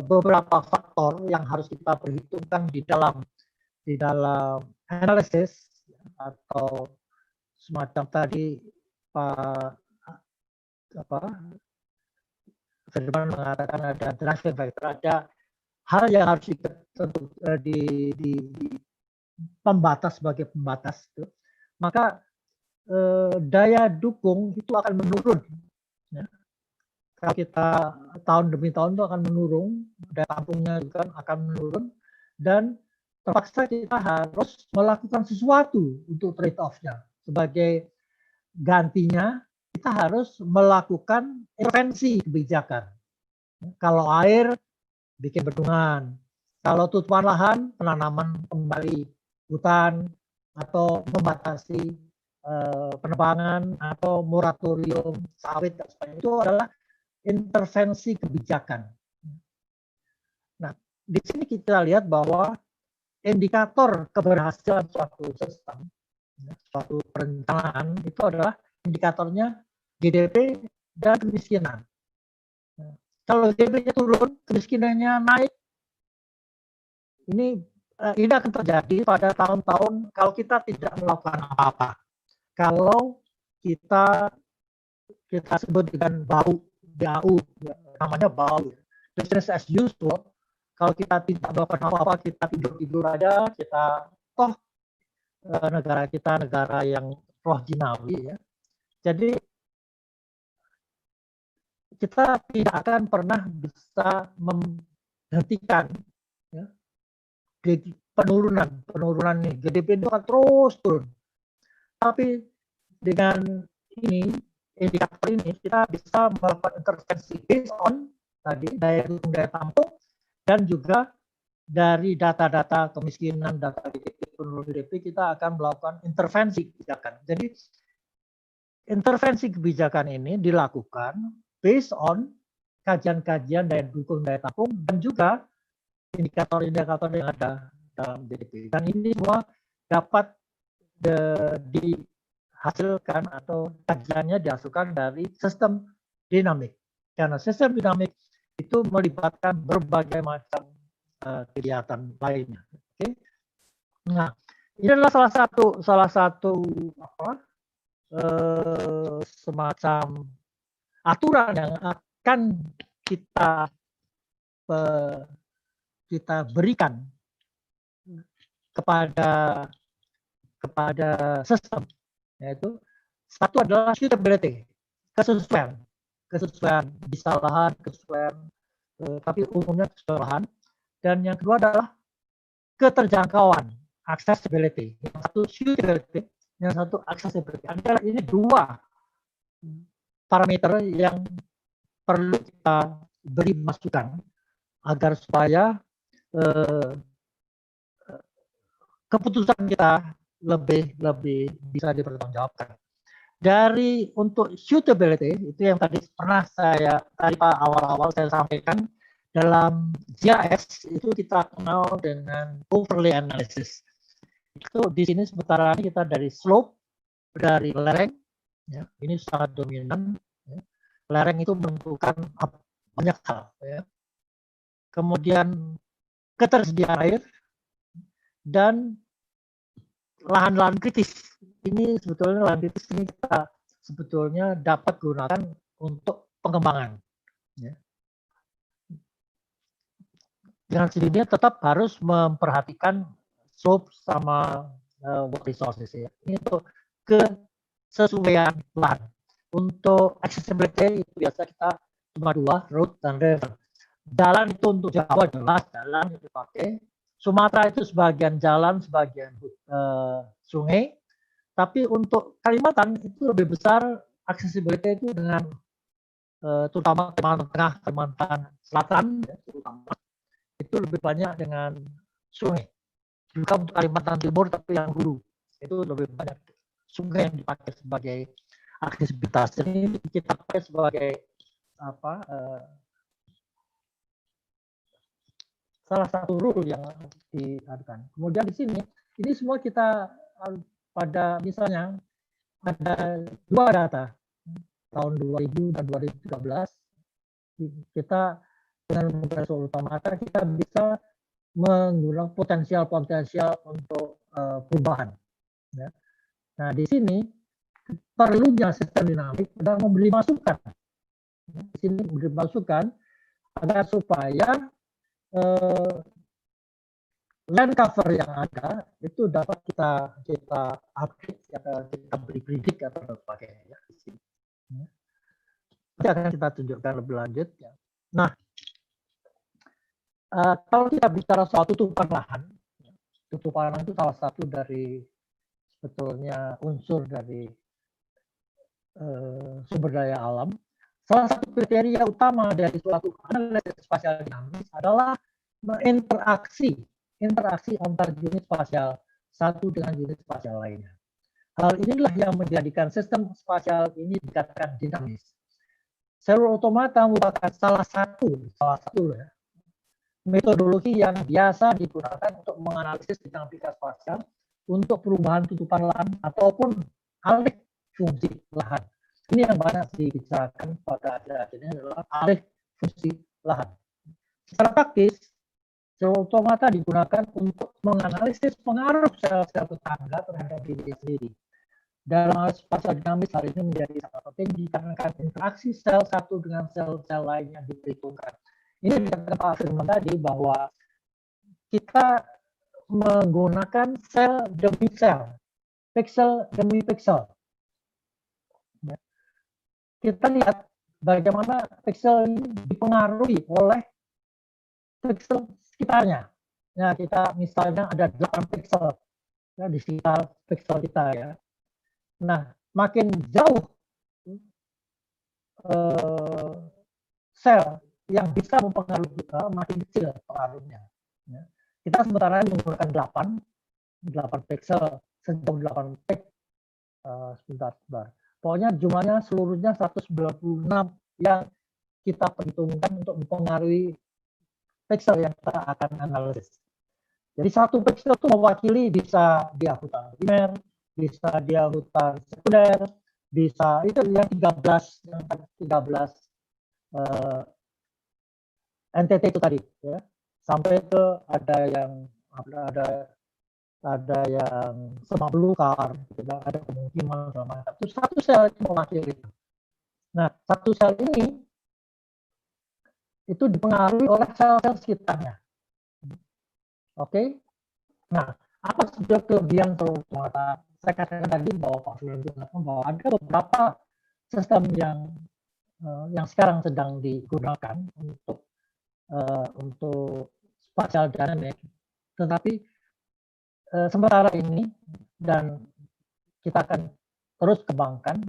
beberapa faktor yang harus kita perhitungkan di dalam analisis atau semacam tadi Pak Firman mengatakan ada driving factor, ada hal yang harus di pembatas sebagai pembatas itu, maka daya dukung itu akan menurun. Ya. Kalau kita tahun demi tahun itu akan menurun, daya tampungnya juga akan menurun, dan terpaksa kita harus melakukan sesuatu untuk trade off-nya. Sebagai gantinya kita harus melakukan intervensi kebijakan. Kalau air, bikin bendungan. Kalau tutupan lahan, penanaman kembali hutan, atau membatasi penebangan, atau moratorium sawit dan sebagainya. Itu adalah intervensi kebijakan. Nah, di sini kita lihat bahwa indikator keberhasilan suatu sistem, suatu perencanaan itu adalah indikatornya GDP dan kemiskinan. Kalau GDP-nya turun, kemiskinannya naik, ini akan terjadi pada tahun-tahun kalau kita tidak melakukan apa-apa. Kalau kita sebut dengan BAU, namanya BAU, business as usual. Kalau kita tidak melakukan apa-apa, kita tidur aja, kita negara kita negara yang roh jinawi ya. Jadi kita tidak akan pernah bisa menghentikan ya, penurunan nih. GDP itu akan terus turun. Tapi dengan indikator ini kita bisa melakukan intervensi based on tadi daya dukung, daya tampung, dan juga dari data-data kemiskinan, data penurunan GDP, kita akan melakukan intervensi kebijakan. Jadi intervensi kebijakan ini dilakukan based on kajian-kajian daya dukung, daya tampung, dan juga indikator-indikator yang ada dalam GDP. Dan ini semua dapat dihasilkan atau kajiannya dihasilkan dari sistem dinamik. Karena sistem dinamik itu melibatkan berbagai macam kegiatan lainnya. Oke. Nah, ini adalah salah satu semacam aturan yang akan kita berikan kepada kepada sistem, yaitu satu adalah suitability, kesesuaian bisa lahan, kesesuaian, tapi umumnya kesesuaian lahan. Dan yang kedua adalah keterjangkauan, accessibility. Yang satu suitability, yang satu accessibility. Adalah ini dua parameter yang perlu kita beri masukan agar supaya keputusan kita lebih bisa dipertanggungjawabkan. Dari untuk suitability itu yang tadi Pak awal-awal saya sampaikan, dalam GIS itu kita kenal dengan overlay analysis. Itu di sini sementara ini kita dari slope, dari lereng, ya, ini sangat dominan. Ya. Lereng itu menentukan banyak hal. Ya. Kemudian ketersediaan air dan lahan-lahan kritis. Ini sebetulnya lahan kritis ini kita sebetulnya dapat gunakan untuk pengembangan. Ya. Dengan sendirinya tetap harus memperhatikan slope sama water resources. Ya. Ini untuk kesesuaian lahan. Untuk accessibility itu biasa kita cuma dua, road dan river. Jalan itu untuk Jawa jelas jalan yang dipakai. Sumatera itu sebagian jalan, sebagian sungai. Tapi untuk Kalimantan itu lebih besar accessibility itu dengan terutama Kalimantan Tengah, Kalimantan Selatan, ya, terutama itu lebih banyak dengan sungai. Juga untuk Kalimantan Timur tapi yang hulu itu lebih banyak sungai yang dipakai sebagai aksesibilitas. Ini kita pakai sebagai salah satu rule yang diadakan. Kemudian di sini ini semua kita pada misalnya ada dua data tahun 2000 dan 2013 kita dengan menggunakan Solar Automata kita bisa menggunakan potensial untuk perubahan. Ya. Nah di sini perlunya sistem dinamik adalah memberi masukan. Di sini memberi masukan agar supaya land cover yang ada itu dapat kita update, kita beri predik atau sebagainya. Nanti akan kita tunjukkan lebih lanjut. Ya. Nah, kalau kita bicara soal tutupan lahan itu salah satu dari sebetulnya unsur dari sumber daya alam. Salah satu kriteria utama dari suatu analisis spasial dinamis adalah interaksi antar unit spasial satu dengan unit spasial lainnya. Hal inilah yang menjadikan sistem spasial ini dikatakan dinamis. Solar Automata merupakan salah satu ya, metodologi yang biasa digunakan untuk menganalisis dinamika spasial untuk perubahan tutupan lahan ataupun alih fungsi lahan. Ini yang banyak dibicarakan pada akhir-akhir ini adalah alih fungsi lahan. Secara praktis, Solar Automata digunakan untuk menganalisis pengaruh sel-sel tetangga terhadap diri sendiri. Dalam spasial dinamis hal ini menjadi sangat penting dikarenakan interaksi sel satu dengan sel-sel lain yang diperhitungkan. Ini dikatakan Pak Firman tadi bahwa kita menggunakan sel demi sel, pixel demi pixel. Kita lihat bagaimana pixel ini dipengaruhi oleh pixel sekitarnya. Nah, kita misalnya ada 8 pixel ya, di sekitar pixel kita ya. Nah, makin jauh sel yang bisa mempengaruhi kita, makin kecil pengaruhnya. Ya. Kita sementara menggunakan 8 pixel, sejauh 8 pik. Sebentar. Pokoknya jumlahnya seluruhnya 196 yang kita perhitungkan untuk mempengaruhi pixel yang kita akan analisis. Jadi satu pixel itu mewakili bisa dia hutan primer, bisa dia hutan sekunder, bisa itu yang 13 NTT itu tadi ya. Sampai ke ada yang semak belukar, ada kemungkinan sama itu satu sel itu mewakili. Nah, satu sel ini itu dipengaruhi oleh sel-sel sekitarnya. Oke. Nah, Apa sebetulnya kelebihan terautomata? Saya katakan tadi bahwa Pak Firman mengatakan bahwa ada beberapa sistem yang sekarang sedang digunakan untuk spatial dynamic, tetapi sementara ini dan kita akan terus kembangkan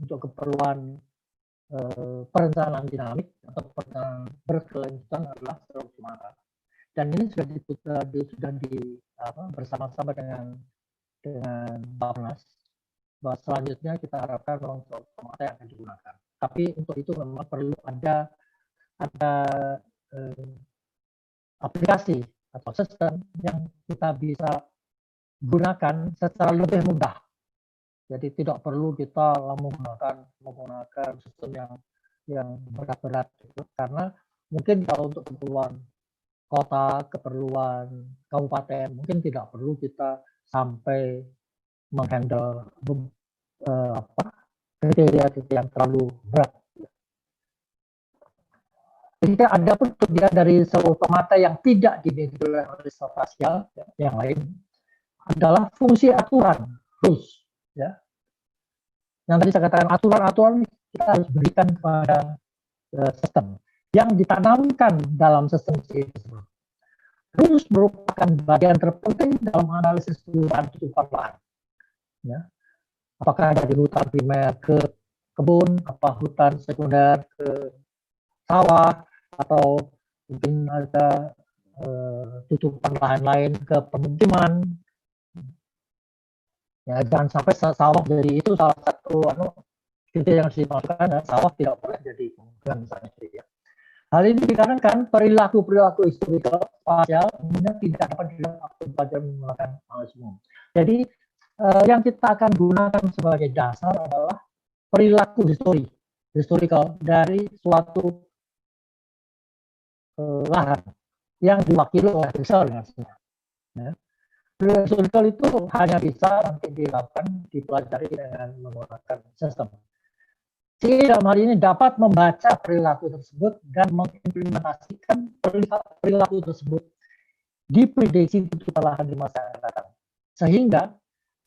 untuk keperluan perencanaan dinamik atau perencanaan berkelanjutan adalah terautomata. Dan ini sudah bersama-sama dengan Bapenas, bahwa selanjutnya kita harapkan ruang terautomata yang akan digunakan. Tapi untuk itu memang perlu ada aplikasi atau sistem yang kita bisa gunakan secara lebih mudah. Jadi tidak perlu kita menggunakan sistem yang berat-berat gitu. Karena mungkin kalau untuk keperluan kota, keperluan kabupaten, mungkin tidak perlu kita sampai menghandle kriteria yang terlalu berat. Jadi ada pun kelebihan dari automata yang tidak dimiliki oleh spasial yang lain adalah fungsi aturan, rules, ya. Yang tadi saya katakan aturan-aturan kita harus berikan kepada sistem yang ditanamkan dalam sistem tersebut. Rules merupakan bagian terpenting dalam analisis perubahan tutupan lahan. Ya. Apakah dari hutan primer ke kebun, apa hutan sekunder ke sawah, atau mungkin ada tutupan lahan lain ke pemukiman. Ya, jangan sampai sawah jadi itu salah satu kriteria yang harus dimasukkan, ya, sawah tidak boleh jadi pemukiman misalnya. Ya. Hal ini dikarenakan perilaku historical spasial umumnya tidak dapat dilakukan menggunakan analisis. Jadi yang kita akan gunakan sebagai dasar adalah perilaku historical dari suatu lahan yang diwakili oleh research. Ya. Historical itu hanya bisa nanti dipelajari dengan menggunakan sistem. Jadi dalam hal ini dapat membaca perilaku tersebut dan mengimplementasikan perilaku tersebut di prediksi tutupan lahan di masa yang akan datang. Sehingga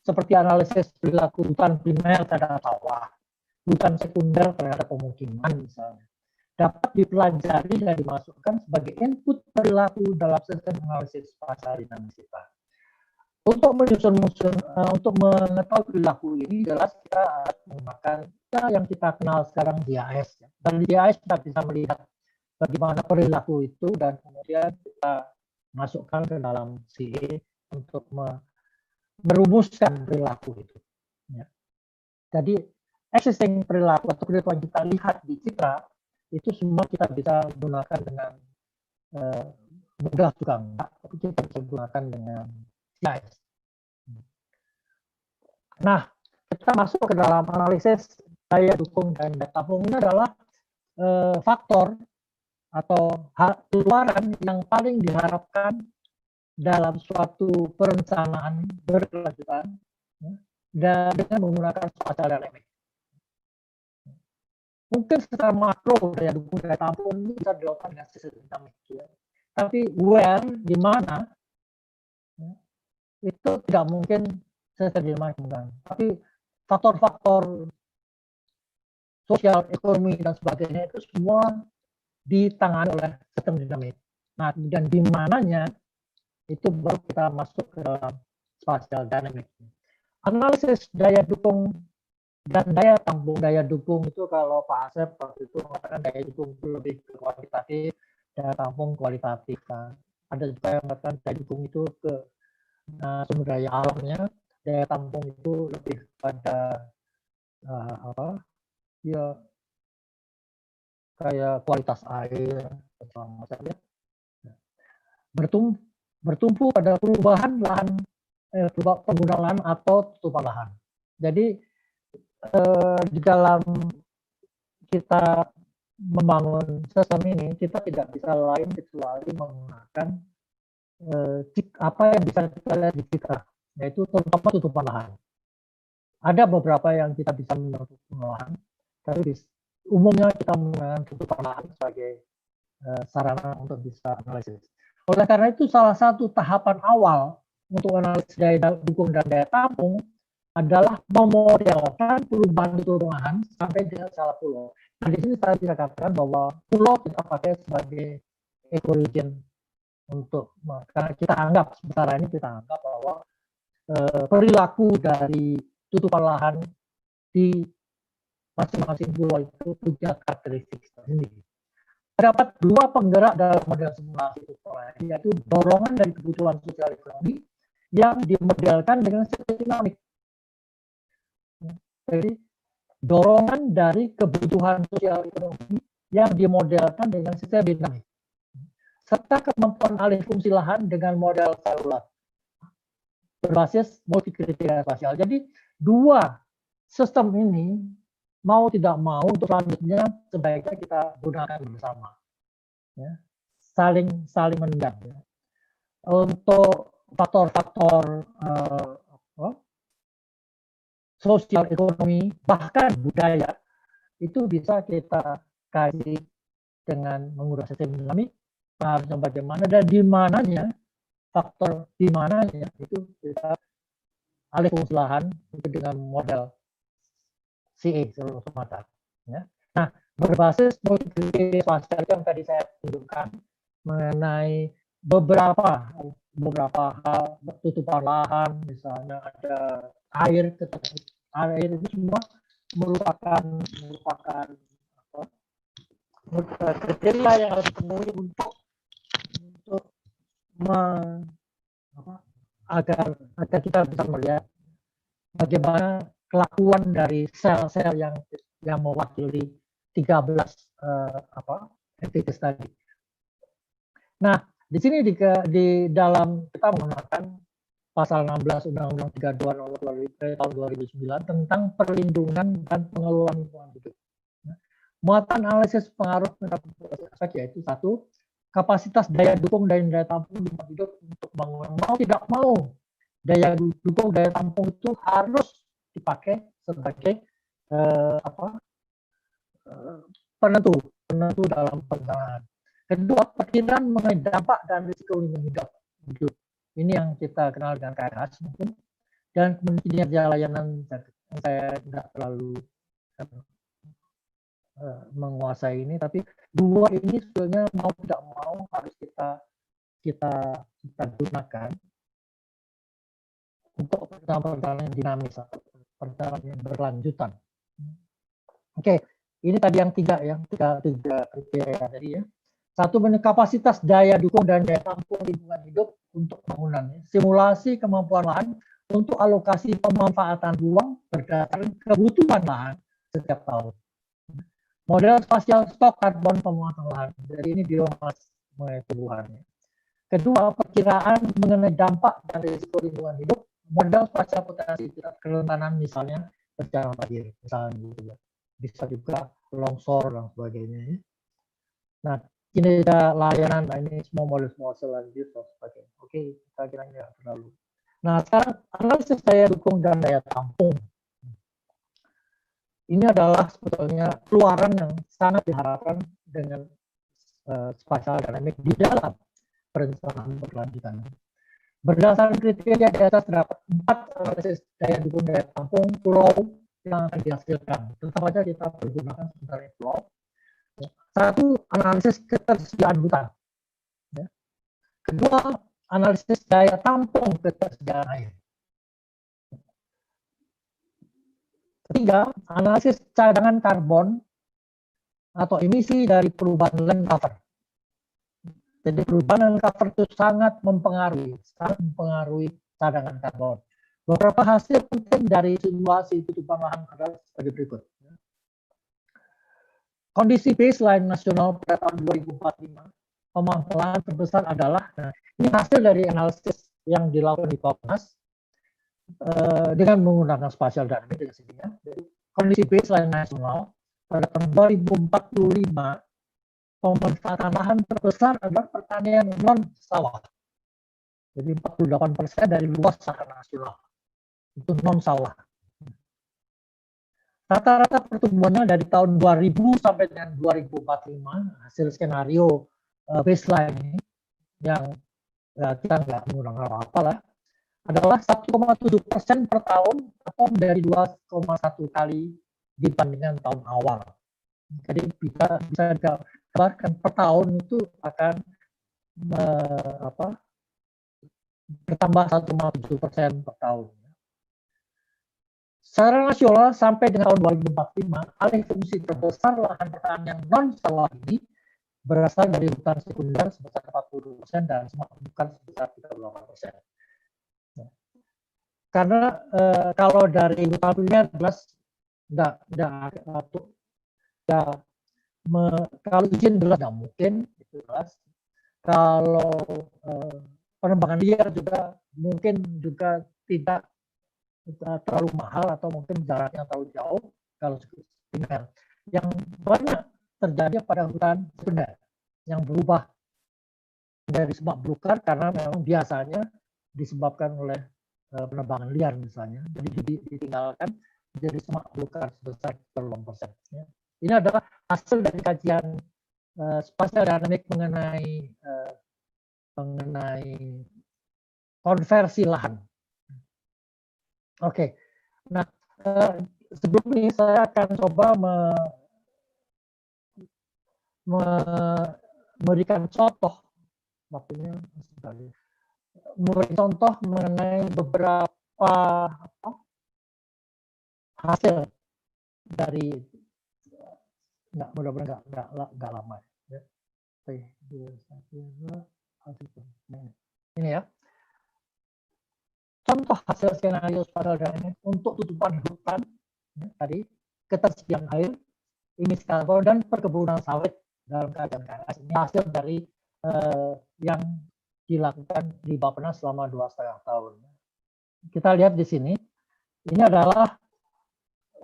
seperti analisis perilaku hutan primer terhadap sawah, hutan sekunder terhadap pemukiman misalnya, dapat dipelajari dan dimasukkan sebagai input perilaku dalam sistem analisis spasial dinamika. Untuk untuk mengetahui perilaku ini jelas kita harus menggunakan yang kita kenal sekarang GIS. Dan di GIS kita bisa melihat bagaimana perilaku itu dan kemudian kita masukkan ke dalam CE untuk merumuskan perilaku itu. Ya. Jadi existing perilaku atau perilaku yang kita lihat di citra itu semua kita bisa gunakan dengan mudah juga enggak, tapi kita bisa gunakan dengan GIS. Nah, kita masuk ke dalam analisis daya dukung dan daya tampung. Ini adalah faktor atau keluaran yang paling diharapkan dalam suatu perencanaan berkelanjutan, ya, dan dengan menggunakan spatial dynamic. Mungkin secara makro daya dukung daya tampung ini bisa dilakukan dengan sistem dinamik, ya. Tapi di mana, ya, itu tidak mungkin secara dinamik. Tapi faktor-faktor sosial, ekonomi dan sebagainya itu semua ditangani oleh sistem dinamik. Nah, dan di mananya itu baru kita masuk ke dalam spatial dynamic. Analisis daya dukung dan daya tampung. Daya dukung itu kalau Pak Asep waktu itu mengatakan daya dukung itu lebih ke kuantitatif, daya tampung kualitatif. Kan. Ada juga yang mengatakan daya dukung itu ke sumber daya alamnya, daya tampung itu lebih pada ya kayak kualitas air macamnya. Bertumpu pada perubahan lahan, penggunaan lahan atau tutupan lahan. Jadi di dalam kita membangun sistem ini, kita tidak bisa lain kecuali menggunakan apa yang bisa kita lihat di citra, yaitu terutama tutupan lahan. Ada beberapa yang kita bisa menutup lahan, tapi umumnya kita menggunakan tutupan lahan sebagai sarana untuk bisa analisis. Oleh karena itu salah satu tahapan awal untuk analisis daya dukung dan daya tampung adalah memodelkan perubahan keturunan sampai dengan skala pulau. Nah, di sini saya bisa katakan bahwa pulau kita pakai sebagai ecoregion untuk, karena kita anggap sementara ini kita anggap bahwa perilaku dari tutupan lahan di masing-masing pulau itu punya karakteristik sendiri. Terdapat dua penggerak dalam model simulasi tutupan, yaitu dorongan dari kebutuhan sosial ekonomi yang dimodelkan dengan sistem dinamik. Jadi dorongan dari kebutuhan sosial ekonomi yang dimodelkan dengan sistem dinamik, serta kemampuan alih fungsi lahan dengan model selular berbasis multikriteria spasial. Jadi dua sistem ini mau tidak mau untuk selanjutnya sebaiknya kita gunakan bersama, ya. saling menunjang. Ya. Untuk faktor-faktor sosial ekonomi bahkan budaya itu bisa kita kasih dengan menggunakan sistem dinamik, harusnya bagaimana dan di mananya faktor di mananya itu kita alih fungsi lahan itu dengan model CE seluruh semata. Ya. Nah, berbasis multikriteria spasial yang tadi saya tunjukkan mengenai beberapa hal, tutupan lahan, misalnya ada air itu semua merupakan kriteria yang harus dipenuhi untuk agar kita bisa melihat bagaimana kelakuan dari sel-sel yang mewakili 13 entitas tadi. Nah, di sini di dalam kita menggunakan pasal 16 Undang-Undang 32 nomor tahun 2009 tentang perlindungan dan pengelolaan lingkungan hidup. Muatan analisis pengaruh terhadap aspek yaitu satu, kapasitas daya dukung dan daya tampung lingkungan hidup untuk bangunan. Mau tidak mau, daya dukung daya tampung itu harus dipakai sebagai penentu dalam perencanaan. Kedua, perkiraan mengenai dampak dan risiko lingkungan hidup. Ini yang kita kenal dengan KRH mungkin. Dan kinerja layanan yang saya tidak terlalu menguasai ini, tapi dua ini sebetulnya mau tidak mau harus kita gunakan untuk perencanaan yang dinamis atau perencanaan yang berlanjutan. Oke, ini tadi yang tiga kriteria tadi ya. Satu, kapasitas daya dukung dan daya tampung lingkungan hidup untuk bangunan. Simulasi kemampuan lahan untuk alokasi pemanfaatan ruang berdasarkan kebutuhan lahan setiap tahun. Model spasial stok karbon pemanfaatan lahan. Jadi ini diolah mengenai tumbuhannya. Kedua, perkiraan mengenai dampak dan risiko lingkungan hidup. Model spasial potensi tingkat kerentanan misalnya bencana banjir, misalnya gitu. Bisa juga longsor dan sebagainya. Nah, kinerja layanan, ini semua model selanjutnya dan sebagainya. Oke, kita kira nggak terlalu. Nah, sekarang analisis daya dukung dan daya tampung. Ini adalah sebetulnya keluaran yang sangat diharapkan dengan spasial dynamic di dalam perencanaan berkelanjutan. Berdasarkan kriteria di atas terdapat 4 analisis daya dukung daya tampung pulau yang akan dihasilkan. Tentu saja kita menggunakan sebenarnya pulau. Satu, analisis ketersediaan hutan. Ya. Kedua, analisis daya tampung ketersediaan air. Ketiga, analisis cadangan karbon atau emisi dari perubahan land cover. Jadi perubahan land cover itu sangat mempengaruhi cadangan karbon. Beberapa hasil penting dari simulasi tutupan lahan adalah sebagai berikut. Kondisi baseline nasional pada tahun 2045, pemanfaatan lahan terbesar adalah, ini hasil dari analisis yang dilakukan di Komnas dengan menggunakan spasial dynamic dari sini. Jadi, kondisi baseline nasional pada tahun 2045, pemanfaatan lahan terbesar adalah pertanian non sawah. Jadi 48% dari luas lahan nasional itu non sawah. Rata-rata pertumbuhannya dari tahun 2000 sampai dengan 2045 hasil skenario baseline ini yang kita nggak menggunakan apa-apa lah. adalah 1,7% per tahun atau dari 2,1 kali dibandingkan tahun awal. Jadi bisa digambarkan per tahun itu akan bertambah 1,7% per tahun. Secara nasional sampai dengan tahun 2045, alih fungsi terbesar lahan pertanian non-sawah ini berasal dari hutan sekunder sebesar 40% dan semak belukar sebesar 38%. Karena kalau dari hutan primer jelas kalau izin jelas nggak mungkin, itu jelas. Kalau penebangan liar juga mungkin juga tidak terlalu mahal atau mungkin jaraknya terlalu jauh kalau primer. Yang banyak terjadi pada hutan sekunder yang berubah dari semak belukar karena memang biasanya disebabkan oleh penebangan liar misalnya, jadi ditinggalkan jadi semak belukar sebesar 30%. Ya. Ini adalah hasil dari kajian spasial dinamik mengenai konversi lahan. Oke, nah sebelum ini saya akan coba memberikan contoh, waktunya memberi contoh mengenai beberapa hasil dari mudah-mudahan nggak lama ya. Ini ya contoh hasil skenario spasial dynamics untuk tutupan hutan ya, tadi ketersediaan air, emisi karbon dan perkebunan sawit dalam keadaan KRS. Ini hasil dari yang dilakukan di Bappenas selama 2,5 tahun. Kita lihat di sini, ini adalah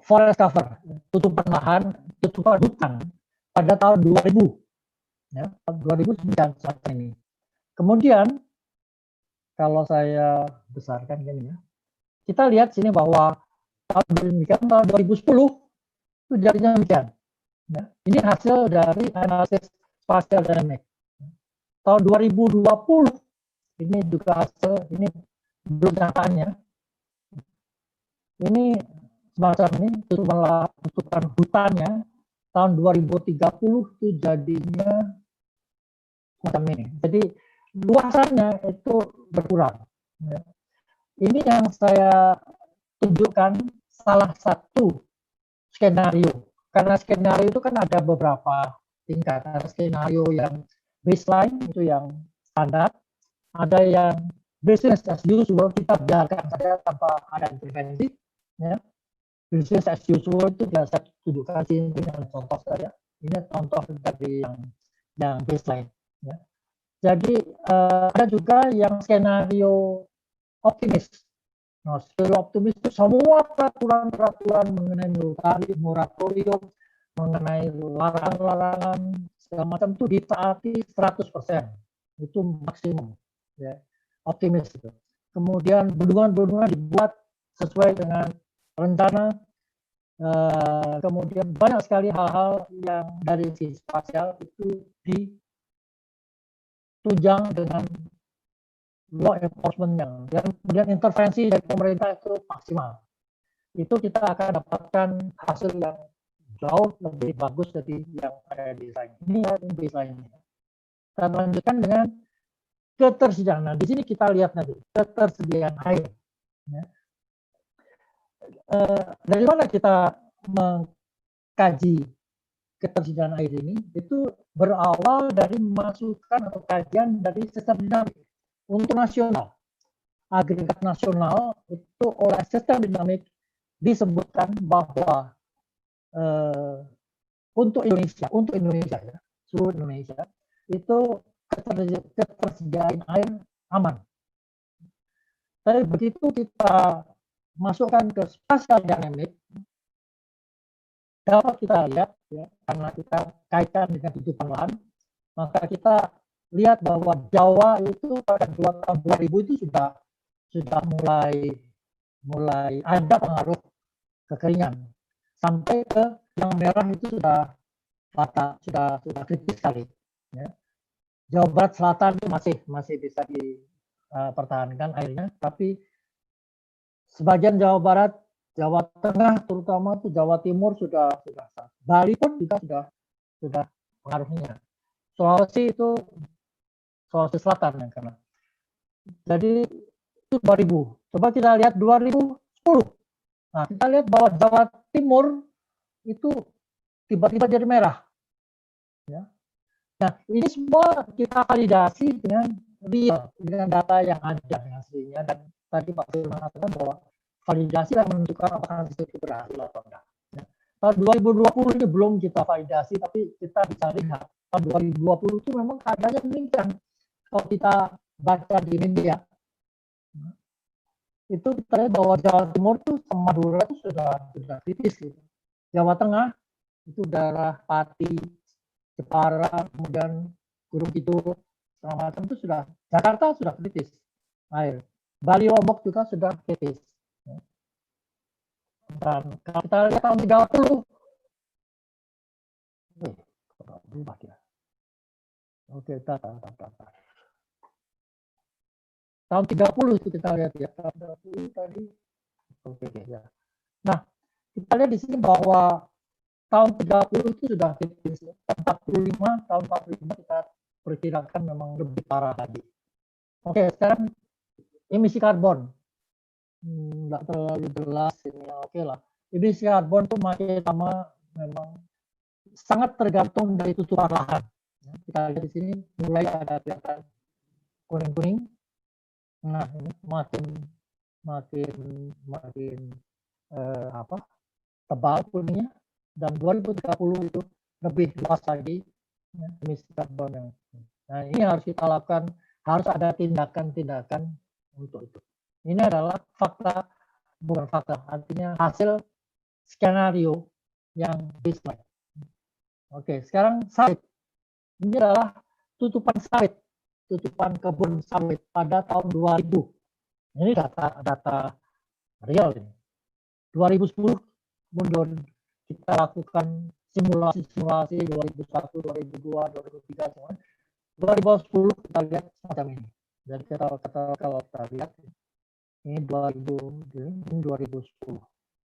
forest cover, tutupan lahan, tutupan hutan pada tahun 2000, ya, 2009 sampai ini. Kemudian, kalau saya besarkan gini ya, kita lihat sini bahwa tahun 2010 itu jadinya demikian. Ya, ini hasil dari analisis spasial dynamic. Tahun 2020 ini juga hasil, ini belum nyatanya. Ini semacam ini tutupan hutannya tahun 2030 itu jadinya semacam ini. Jadi luasannya itu berkurang. Ya. Ini yang saya tunjukkan salah satu skenario. Karena skenario itu kan ada beberapa tingkat. Ada skenario yang baseline, itu yang standar. Ada yang business as usual, kita biarkan saja tanpa ada intervensi. Ya. Business as usual itu biasa tunjukkan sini dengan contoh saja. Ini contoh dari yang baseline. Ya. Jadi ada juga yang skenario optimis. Nah, skenario optimis itu semua peraturan mengenai moratorium, mengenai larangan segala macam itu ditaati 100%. Itu maksimum. Ya. Optimis itu. Kemudian bendungan-bendungan dibuat sesuai dengan rencana. Kemudian banyak sekali hal-hal yang dari sisi spasial itu ditunjang dengan law enforcement yang kemudian intervensi dari pemerintah itu maksimal. Itu kita akan dapatkan hasil yang jauh lebih bagus dari yang ada di desain. Ini yang desainnya. Kita lanjutkan dengan ketersediaan. Nah, di sini kita lihat nanti ketersediaan air. Ya. Dari mana kita mengkaji ketersediaan air ini? Itu berawal dari masukan atau kajian dari sistem dinamik untuk nasional. Agregat nasional itu oleh sistem dinamik disebutkan bahwa untuk Indonesia ya, seluruh Indonesia itu ketersediaan air aman. Tapi begitu kita masukkan ke spasial dynamic, dapat kita lihat ya, karena kita kaitkan dengan tutupan lahan, maka kita lihat bahwa Jawa itu pada tahun 2000 itu sudah mulai ada pengaruh kekeringan, sampai ke yang merah itu sudah kritis sekali. Ya. Jawa Barat Selatan itu masih bisa pertahankan airnya, tapi sebagian Jawa Barat, Jawa Tengah, terutama itu Jawa Timur sudah. Bali pun juga sudah pengaruhnya. Sulawesi itu Sulawesi Selatan yang kena. Jadi itu 2000. Coba kita lihat 2010. Nah, kita lihat bahwa Jawa Timur itu tiba-tiba jadi merah. Ya. Nah, ini semua kita validasi dengan real, dengan data yang ada dengan aslinya. Dan tadi Pak Firman mengatakan bahwa validasi akan menunjukkan apakah itu berhasil atau enggak. Ya. Tahun 2020 ini belum kita validasi, tapi kita bisa lihat tahun 2020 itu memang keadaannya meningkat. Kalau kita baca di media, itu kita lihat bahwa Jawa Timur itu sama Madura itu sudah kritis gitu. Jawa Tengah itu daerah Pati, Jepara, kemudian Gunung Kidul, segala macam itu sudah. Jakarta sudah kritis air. Bali Lombok juga sudah kritis. Dan kalau kita lihat tahun 30, berubah ya. Oke, tahun 30 itu kita lihat ya. Tahun 30 tadi. Oke ya. Nah, kita lihat di sini bahwa tahun 30 itu sudah kritis. 45, tahun 45 kita perkirakan memang lebih parah lagi. Oke, sekarang emisi karbon. Nggak terlalu jelas ini, oke lah. Emisi karbon itu makin lama memang sangat tergantung dari tutupan lahan. Kita lihat di sini mulai ada kelihatan kuning-kuning. Nah, ini makin tebal kuningnya, dan 2030 itu lebih luas lagi emisi karbon yang. Nah, ini harus kita lakukan, harus ada tindakan-tindakan untuk itu. Ini adalah fakta, bukan fakta, artinya hasil skenario yang baseline. Oke, sekarang sawit. Ini adalah tutupan sawit, tutupan kebun sawit pada tahun 2000. Ini data real ini. 2010 mundur, kita lakukan simulasi 2001, 2002, 2003 semua. 2010 kita lihat semacam ini. Dan kalau kita lihat ini 2010.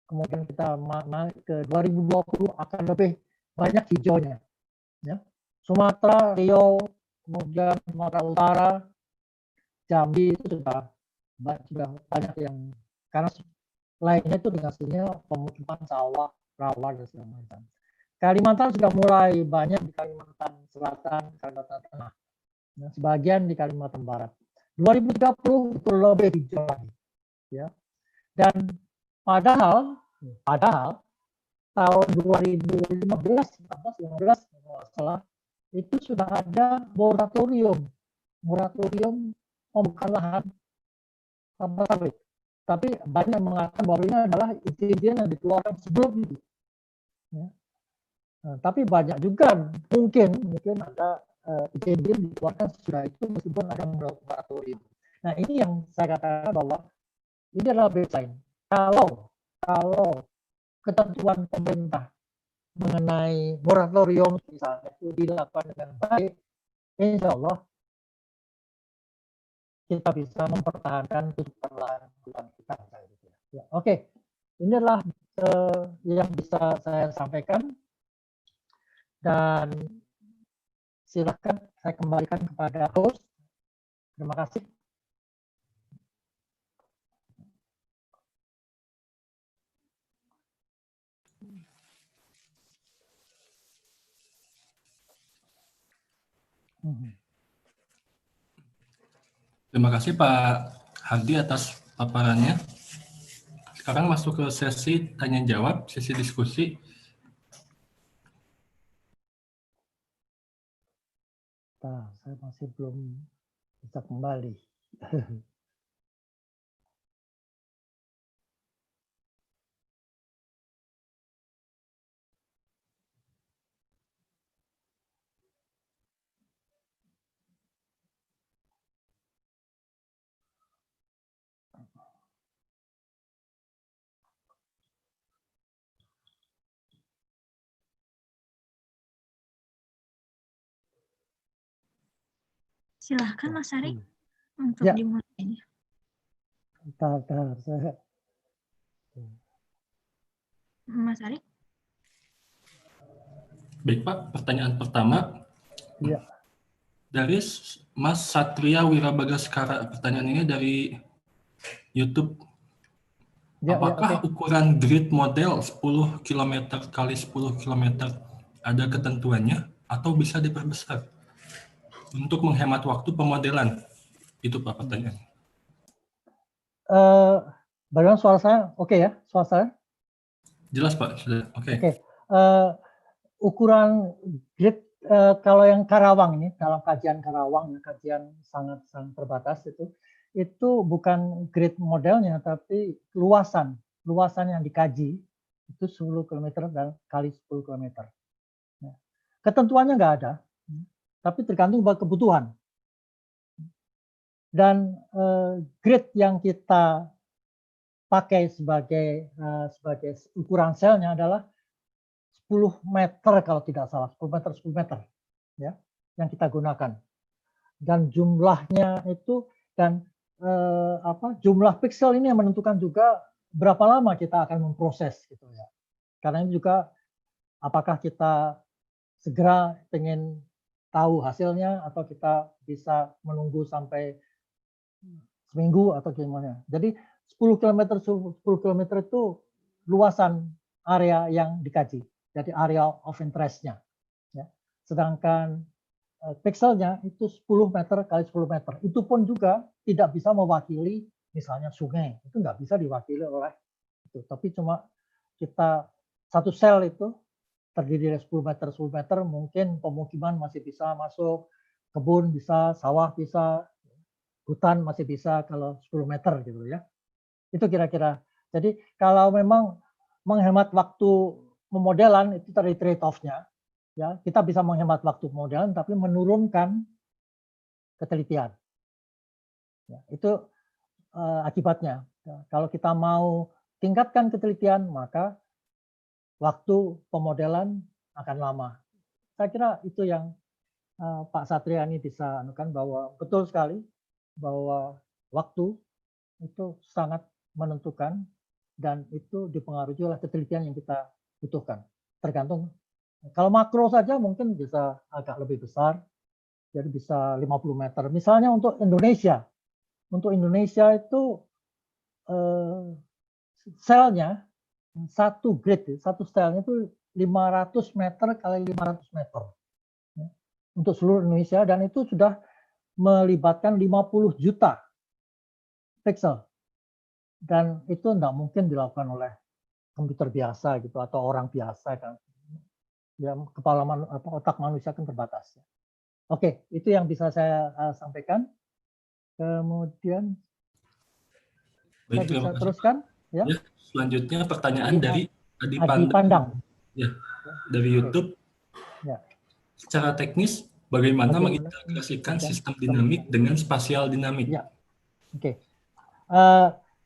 Kemudian kita naik ke 2020 akan lebih banyak hijaunya. Ya. Sumatera, Riau, kemudian Sumatera Utara, Jambi itu sudah banyak yang, karena lainnya itu hasilnya pemukiman sawah, rawa dan segala macam. Kalimantan sudah mulai banyak di Kalimantan Selatan, Kalimantan Tengah, dan sebagian di Kalimantan Barat. 2030 itu lebih hijau lagi, ya. Dan padahal tahun 2015 salah, itu sudah ada moratorium pembukaan lahan kelapa sawit. Tapi banyak mengatakan bahwa ini adalah izin yang dikeluarkan sebelum itu. Ya. Nah, tapi banyak juga mungkin ada izin dikeluarkan sudah itu meskipun ada moratorium. Nah, ini yang saya katakan bahwa ini adalah baseline. Kalau ketentuan pemerintah mengenai moratorium misalnya itu dilakukan dengan baik, insya Allah kita bisa mempertahankan tutupan lahan kita. Ya, oke, ini adalah yang bisa saya sampaikan, dan silakan saya kembalikan kepada host. Terima kasih.
Terima kasih Pak Hadi atas paparannya. Sekarang masuk ke sesi tanya jawab, sesi diskusi.
Nah, saya masih belum bisa kembali.
Silahkan Mas Ari untuk dimulai.
ini.
Bentar, saya.
Mas Ari?
Baik Pak, pertanyaan pertama
Iya.
dari Mas Satria Wirabagaskara. Pertanyaan ini dari YouTube.
Ya,
Apakah
oke.
ukuran grid model 10 km kali 10 km ada ketentuannya atau bisa diperbesar untuk menghemat waktu pemodelan? Itu Pak pertanyaan.
Bagaimana suara saya? Oke ya, suara saya?
Jelas Pak, sudah. Oke.
Oke. Ukuran grid kalau yang Karawang ini, dalam kajian Karawang, kajian sangat terbatas itu bukan grid modelnya, tapi luasan yang dikaji itu 10 km dan kali 10 km. Ketentuannya nggak ada, tapi tergantung pada kebutuhan. Dan grid yang kita pakai sebagai ukuran selnya adalah 10 meter kalau tidak salah, 10 meter ya yang kita gunakan. Dan jumlahnya itu dan jumlah pixel ini yang menentukan juga berapa lama kita akan memproses gitu ya. Karena ini juga apakah kita segera ingin tahu hasilnya atau kita bisa menunggu sampai seminggu atau gimana. Jadi 10 km itu luasan area yang dikaji. Jadi area of interest-nya. Ya. Sedangkan pixelnya itu 10 meter kali 10 meter. Itu pun juga tidak bisa mewakili misalnya sungai. Itu nggak bisa diwakili oleh itu. Tapi cuma kita satu sel itu terdiri dari 10 meter, mungkin pemukiman masih bisa masuk, kebun bisa, sawah bisa, hutan masih bisa kalau 10 meter gitu ya. Itu kira-kira. Jadi kalau memang menghemat waktu pemodelan itu dari trade-off-nya, ya kita bisa menghemat waktu pemodelan tapi menurunkan ketelitian. Ya, itu akibatnya. Ya, kalau kita mau tingkatkan ketelitian maka waktu pemodelan akan lama. Saya kira itu yang Pak Satria ini bisa anukan bahwa betul sekali bahwa waktu itu sangat menentukan dan itu dipengaruhi oleh ketelitian yang kita butuhkan. Tergantung. Kalau makro saja mungkin bisa agak lebih besar, jadi bisa 50 meter. Misalnya untuk Indonesia itu selnya satu grid, satu selnya itu 500 meter kali 500 meter ya, untuk seluruh Indonesia dan itu sudah melibatkan 50 juta pixel dan itu tidak mungkin dilakukan oleh komputer biasa gitu atau orang biasa kan ya otak manusia kan terbatas. Oke, itu yang bisa saya sampaikan. Kemudian
Baik,
saya bisa teruskan ya.
Ya, selanjutnya pertanyaan dari Adi
Pandang.
Ya, dari YouTube.
Ya.
Secara teknis, bagaimana mengintegrasikan sistem dinamik dengan spasial dinamik?
Ya. Oke.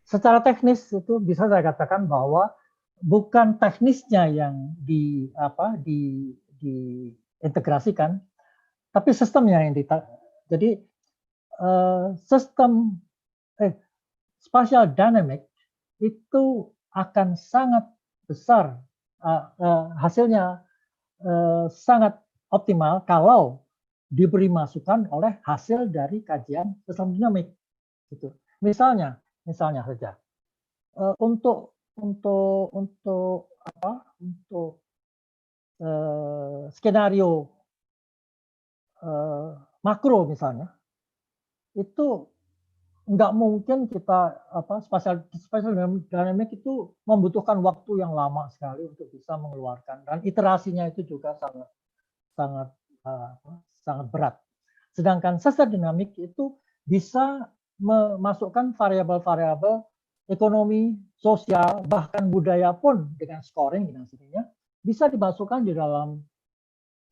Secara teknis itu bisa saya katakan bahwa bukan teknisnya yang diintegrasikan, tapi sistemnya yang jadi sistem spatial dynamic itu akan sangat besar hasilnya sangat optimal kalau diberi masukan oleh hasil dari kajian sistem dinamik. Gitu. Misalnya saja untuk skenario makro misalnya itu nggak mungkin kita spatial dynamic itu membutuhkan waktu yang lama sekali untuk bisa mengeluarkan dan iterasinya itu juga sangat berat. Sedangkan sistem dinamik itu bisa memasukkan variabel-variabel ekonomi, sosial, bahkan budaya pun dengan scoring dengan sendirinya bisa dimasukkan di dalam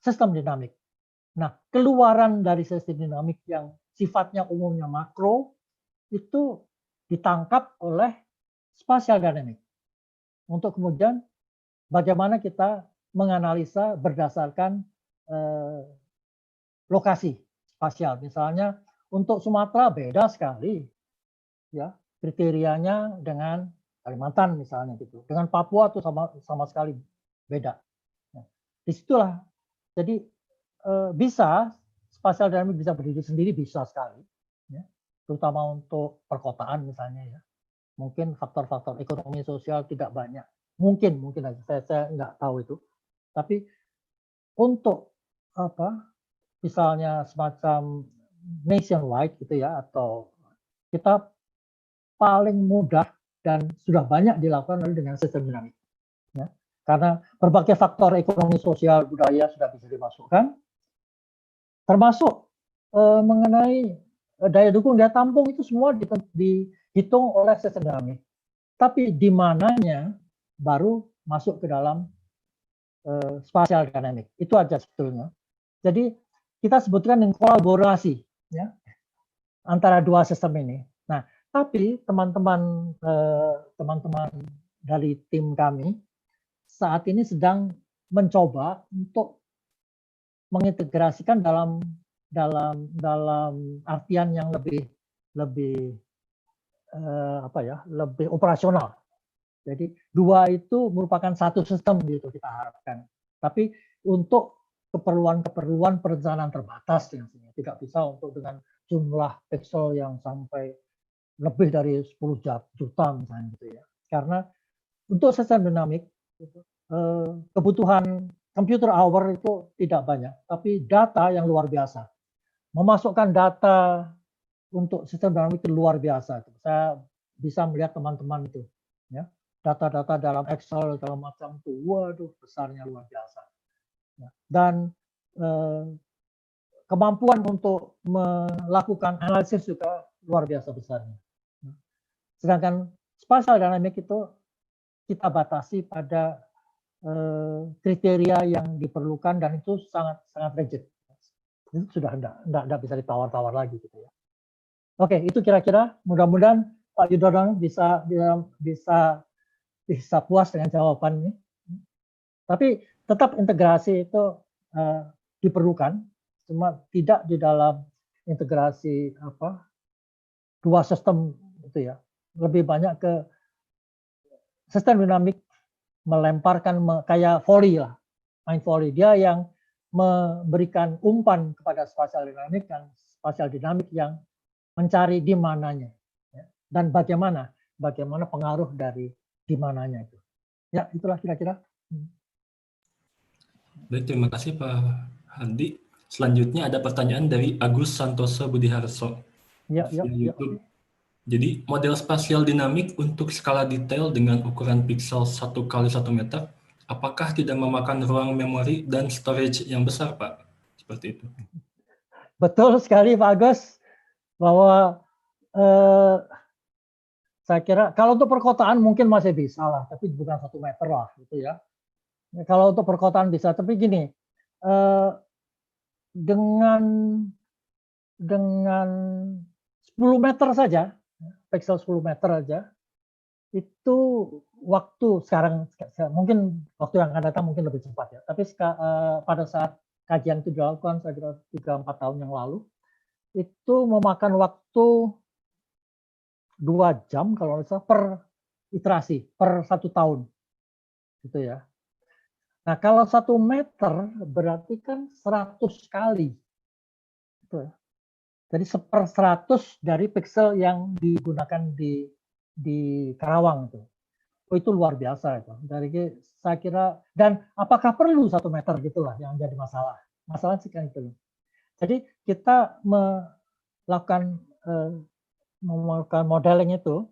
sistem dinamik. Nah, keluaran dari sistem dinamik yang sifatnya umumnya makro itu ditangkap oleh spatial dynamic. Untuk kemudian bagaimana kita menganalisa berdasarkan lokasi spasial. Misalnya untuk Sumatera beda sekali ya kriterianya dengan Kalimantan misalnya gitu. Dengan Papua tuh sama sekali beda. Nah, disitulah jadi bisa spasial dinamik bisa berdiri sendiri bisa sekali, ya. Terutama untuk perkotaan misalnya ya. Mungkin faktor-faktor ekonomi sosial tidak banyak. Mungkin aja saya nggak tahu itu. Tapi untuk apa misalnya semacam nationwide gitu ya atau kita paling mudah dan sudah banyak dilakukan dengan sistem dinamik. Ya. Karena berbagai faktor ekonomi, sosial, budaya sudah bisa dimasukkan, termasuk mengenai daya dukung, daya tampung itu semua dihitung oleh sistem dinamik. Tapi di mananya baru masuk ke dalam spatial dynamic. Itu aja sebetulnya. Jadi kita sebutkan dengan kolaborasi ya antara dua sistem ini. Nah, tapi teman-teman dari tim kami saat ini sedang mencoba untuk mengintegrasikan dalam artian yang lebih operasional. Jadi dua itu merupakan satu sistem gitu kita harapkan. Tapi untuk keperluan perencanaan terbatas tidak bisa untuk dengan jumlah pixel yang sampai lebih dari 10 juta misalnya gitu ya. Karena untuk sistem dinamik kebutuhan computer hour itu tidak banyak, tapi data yang luar biasa. Memasukkan data untuk sistem dinamik itu luar biasa. Saya bisa melihat teman-teman itu, ya, data-data dalam Excel dalam macam itu, waduh besarnya luar biasa. Dan kemampuan untuk melakukan analisis juga luar biasa besarnya. Sedangkan spatial dynamic itu kita batasi pada kriteria yang diperlukan dan itu sangat rigid. Itu sudah tidak bisa ditawar-tawar lagi gitu ya. Oke, itu kira-kira mudah-mudahan Pak Yudhoyono bisa puas dengan jawaban ini. Tapi tetap integrasi itu diperlukan, cuma tidak di dalam integrasi dua sistem itu ya. Lebih banyak ke sistem dinamik melemparkan kayak volley lah, main volley. Dia yang memberikan umpan kepada spasial dinamik dan spasial dinamik yang mencari di mananya ya. Dan bagaimana pengaruh dari di mananya itu. Ya, itulah kira-kira.
Baik, terima kasih Pak Hadi. Selanjutnya ada pertanyaan dari Agus Santoso Budiharso
Ya,
via YouTube. Jadi, model spasial dinamik untuk skala detail dengan ukuran pixel 1x1 meter, apakah tidak memakan ruang memori dan storage yang besar, Pak? Seperti itu.
Betul sekali, Pak Agus, bahwa saya kira kalau untuk perkotaan mungkin masih bisa lah, tapi bukan 1 meter lah, gitu ya. Kalau untuk perkotaan bisa, tapi gini, dengan 10 meter saja, pixel 10 meter aja, itu waktu sekarang mungkin waktu yang akan datang mungkin lebih cepat ya. Tapi pada saat kajian itu dilakukan saya kira 3-4 tahun yang lalu, itu memakan waktu 2 jam kalau misalnya per iterasi per 1 tahun, gitu ya. Nah kalau 1 meter berarti kan 100 kali, gitu ya. Jadi 1/100 dari pixel yang digunakan di Karawang itu. Oh, itu luar biasa itu. Dari saya kira dan apakah perlu 1 meter gitulah yang jadi masalah. Masalah sih kan itu. Jadi kita melakukan modeling itu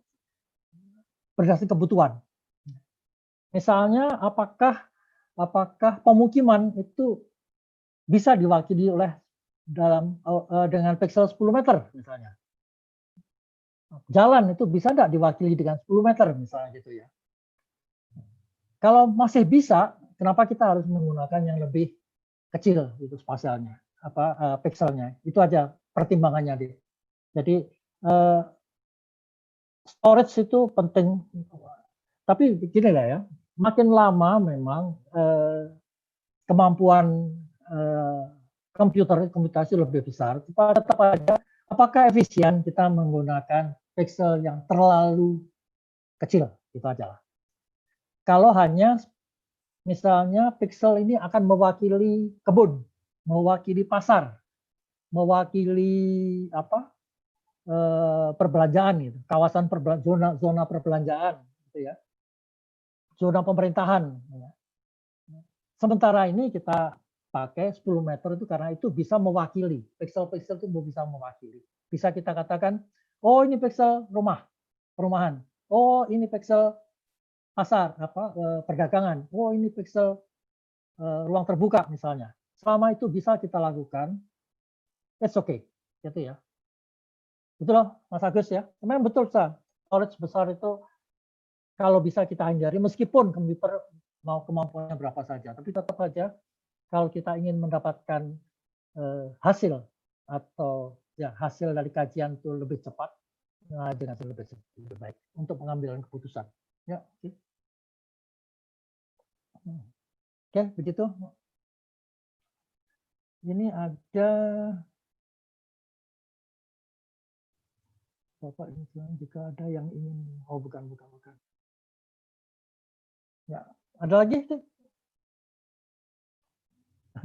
berdasarkan kebutuhan. Misalnya apakah pemukiman itu bisa diwakili oleh dengan pixel 10 meter misalnya. Jalan itu bisa enggak diwakili dengan 10 meter misalnya gitu ya. Kalau masih bisa, kenapa kita harus menggunakan yang lebih kecil itu spasialnya, pixelnya? Itu aja pertimbangannya dia. Jadi storage itu penting. Tapi begini lah ya, makin lama memang kemampuan komputasi lebih besar. Tetap ada apakah efisien kita menggunakan pixel yang terlalu kecil, itu aja lah. Kalau hanya misalnya pixel ini akan mewakili kebun, mewakili pasar, mewakili apa perbelanjaan gitu, kawasan zona perbelanjaan gitu ya, zona pemerintahan. Sementara ini kita pakai 10 meter itu karena itu bisa mewakili, pixel-pixel itu bisa mewakili. Bisa kita katakan, oh ini pixel perumahan, oh ini pixel pasar, perdagangan, oh ini pixel ruang terbuka misalnya. Selama itu bisa kita lakukan, it's okay, gitu ya. Betul loh, Mas Agus ya. Memang betul, storage besar itu kalau bisa kita hindari, meskipun komputer mau kemampuannya berapa saja, tapi tetap saja kalau kita ingin mendapatkan hasil atau ya hasil dari kajian itu lebih cepat, dengan lebih baik untuk pengambilan keputusan. Ya, oke, begitu. Ini ada Bapak ini jika ada yang ingin, oh bukan. Ya, ada lagi?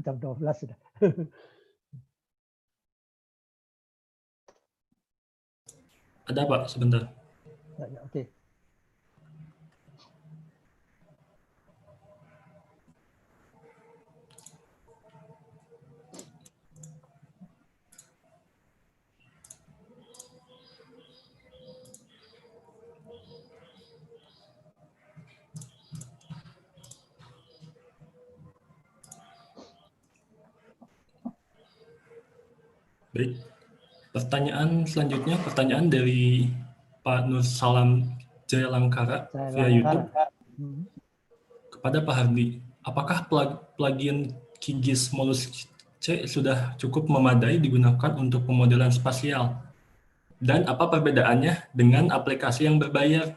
Jam 12 sudah.
Ada Pak, sebentar.
Ya, oke.
Baik. Pertanyaan selanjutnya, pertanyaan dari Pak Nur Salam Jayalangkara via YouTube kepada Pak Hardi. Apakah plugin QGIS Mollusc C sudah cukup memadai digunakan untuk pemodelan spasial? Dan apa perbedaannya dengan aplikasi yang berbayar?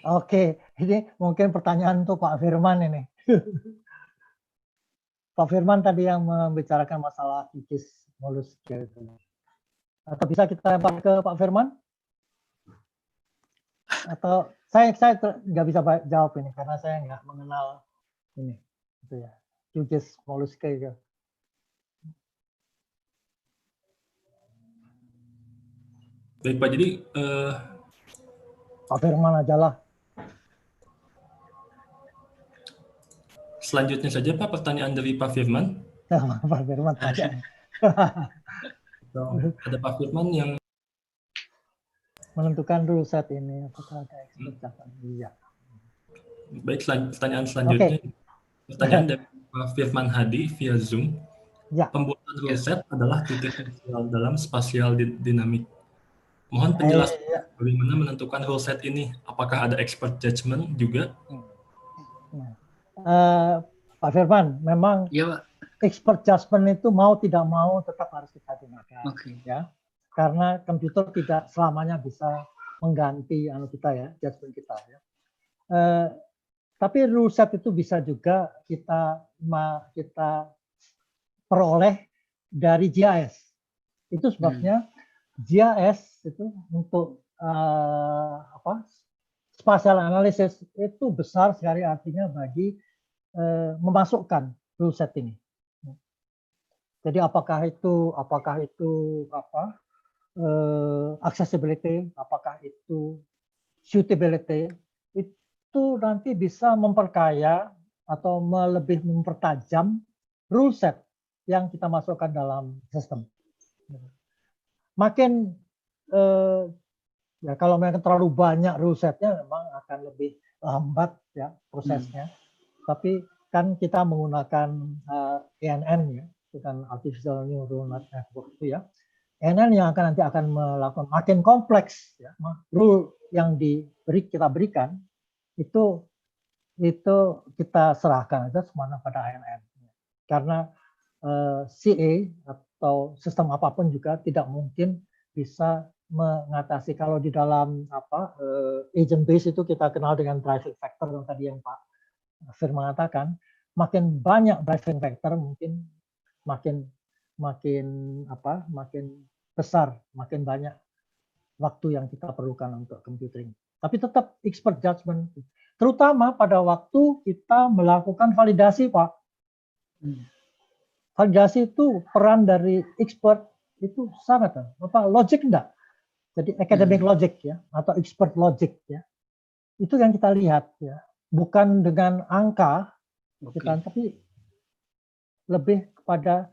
Oke, ini mungkin pertanyaan untuk Pak Firman ini. Pak Firman tadi yang membicarakan masalah QGIS Mollusc itu. Atau bisa kita lempar ke Pak Firman? Atau saya nggak bisa jawab ini karena saya nggak mengenal ini, itu ya, QGIS Mollusc itu.
Baik Pak, jadi
Pak Firman aja lah.
Selanjutnya saja Pak, pertanyaan dari Pak Firman.
Pak Firman tanya.
Ada Pak Firman yang
menentukan dulu saat ini apakah ada expert. Iya.
Baik, pertanyaan selanjutnya.
Okay.
Pertanyaan dari Pak Firman Hadi via Zoom.
Ya.
Pembuatan rule set adalah titik krusial dalam spasial dinamik. Mohon penjelasan bagaimana menentukan rule set ini. Apakah ada expert judgment juga?
Pak Firman, memang expert judgment itu mau tidak mau tetap harus kita gunakan. Ya. Karena komputer tidak selamanya bisa mengganti kita ya, judgment kita ya. Tapi rule set itu bisa juga kita peroleh dari GIS. Itu sebabnya GIS itu untuk spatial analysis itu besar sekali artinya bagi memasukkan rule set ini. Jadi apakah itu accessibility, apakah itu suitability, itu nanti bisa memperkaya atau lebih mempertajam rule set yang kita masukkan dalam sistem. Makin ya kalau memang terlalu banyak rule setnya memang akan lebih lambat ya prosesnya. Tapi kan kita menggunakan ANN ya, dengan artificial neural network itu ya. ANN yang nanti akan melakukan makin kompleks ya, rule yang kita berikan itu kita serahkan aja semuanya pada ANN. Karena CA atau sistem apapun juga tidak mungkin bisa mengatasi kalau di dalam agent base itu kita kenal dengan driving factor yang tadi yang Pak Firman mengatakan, makin banyak driving factor mungkin makin besar, makin banyak waktu yang kita perlukan untuk computing. Tapi tetap expert judgment, terutama pada waktu kita melakukan validasi, Pak. Validasi itu peran dari expert itu sangat logic enggak? Jadi academic logic ya, atau expert logic ya. Itu yang kita lihat ya, bukan dengan angka, tapi lebih kepada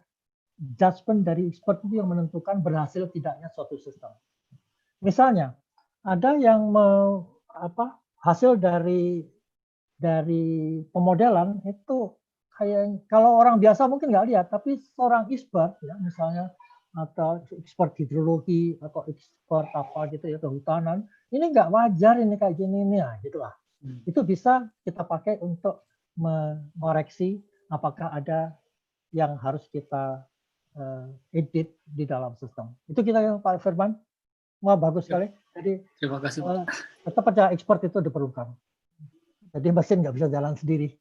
judgment dari expert itu yang menentukan berhasil tidaknya suatu sistem. Misalnya ada yang hasil dari pemodelan itu kayak kalau orang biasa mungkin nggak lihat, tapi seorang expert ya misalnya atau expert hidrologi atau expert apa gitu ya kehutanan, ini nggak wajar ini kayak gini nih, nah, gitulah. Itu bisa kita pakai untuk mengoreksi apakah ada yang harus kita edit di dalam sistem. Itu kita Pak Firman. Wah, bagus sekali. Jadi
terima kasih.
Tetap aja expert itu diperlukan. Jadi mesin nggak bisa jalan sendiri.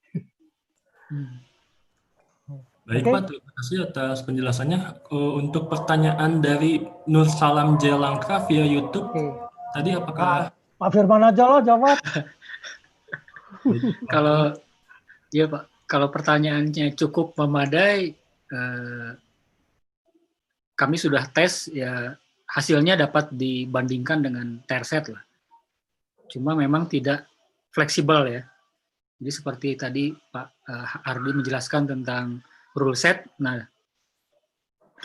Baik Pak, terima kasih atas penjelasannya. Untuk pertanyaan dari Nur Salam Jelangka via YouTube, tadi apakah
Pak Firman aja loh jawab?
Kalau ya Pak, kalau pertanyaannya cukup memadai, kami sudah tes ya, hasilnya dapat dibandingkan dengan Terset lah. Cuma memang tidak fleksibel ya. Jadi seperti tadi Pak Ardi menjelaskan tentang rule set. Nah,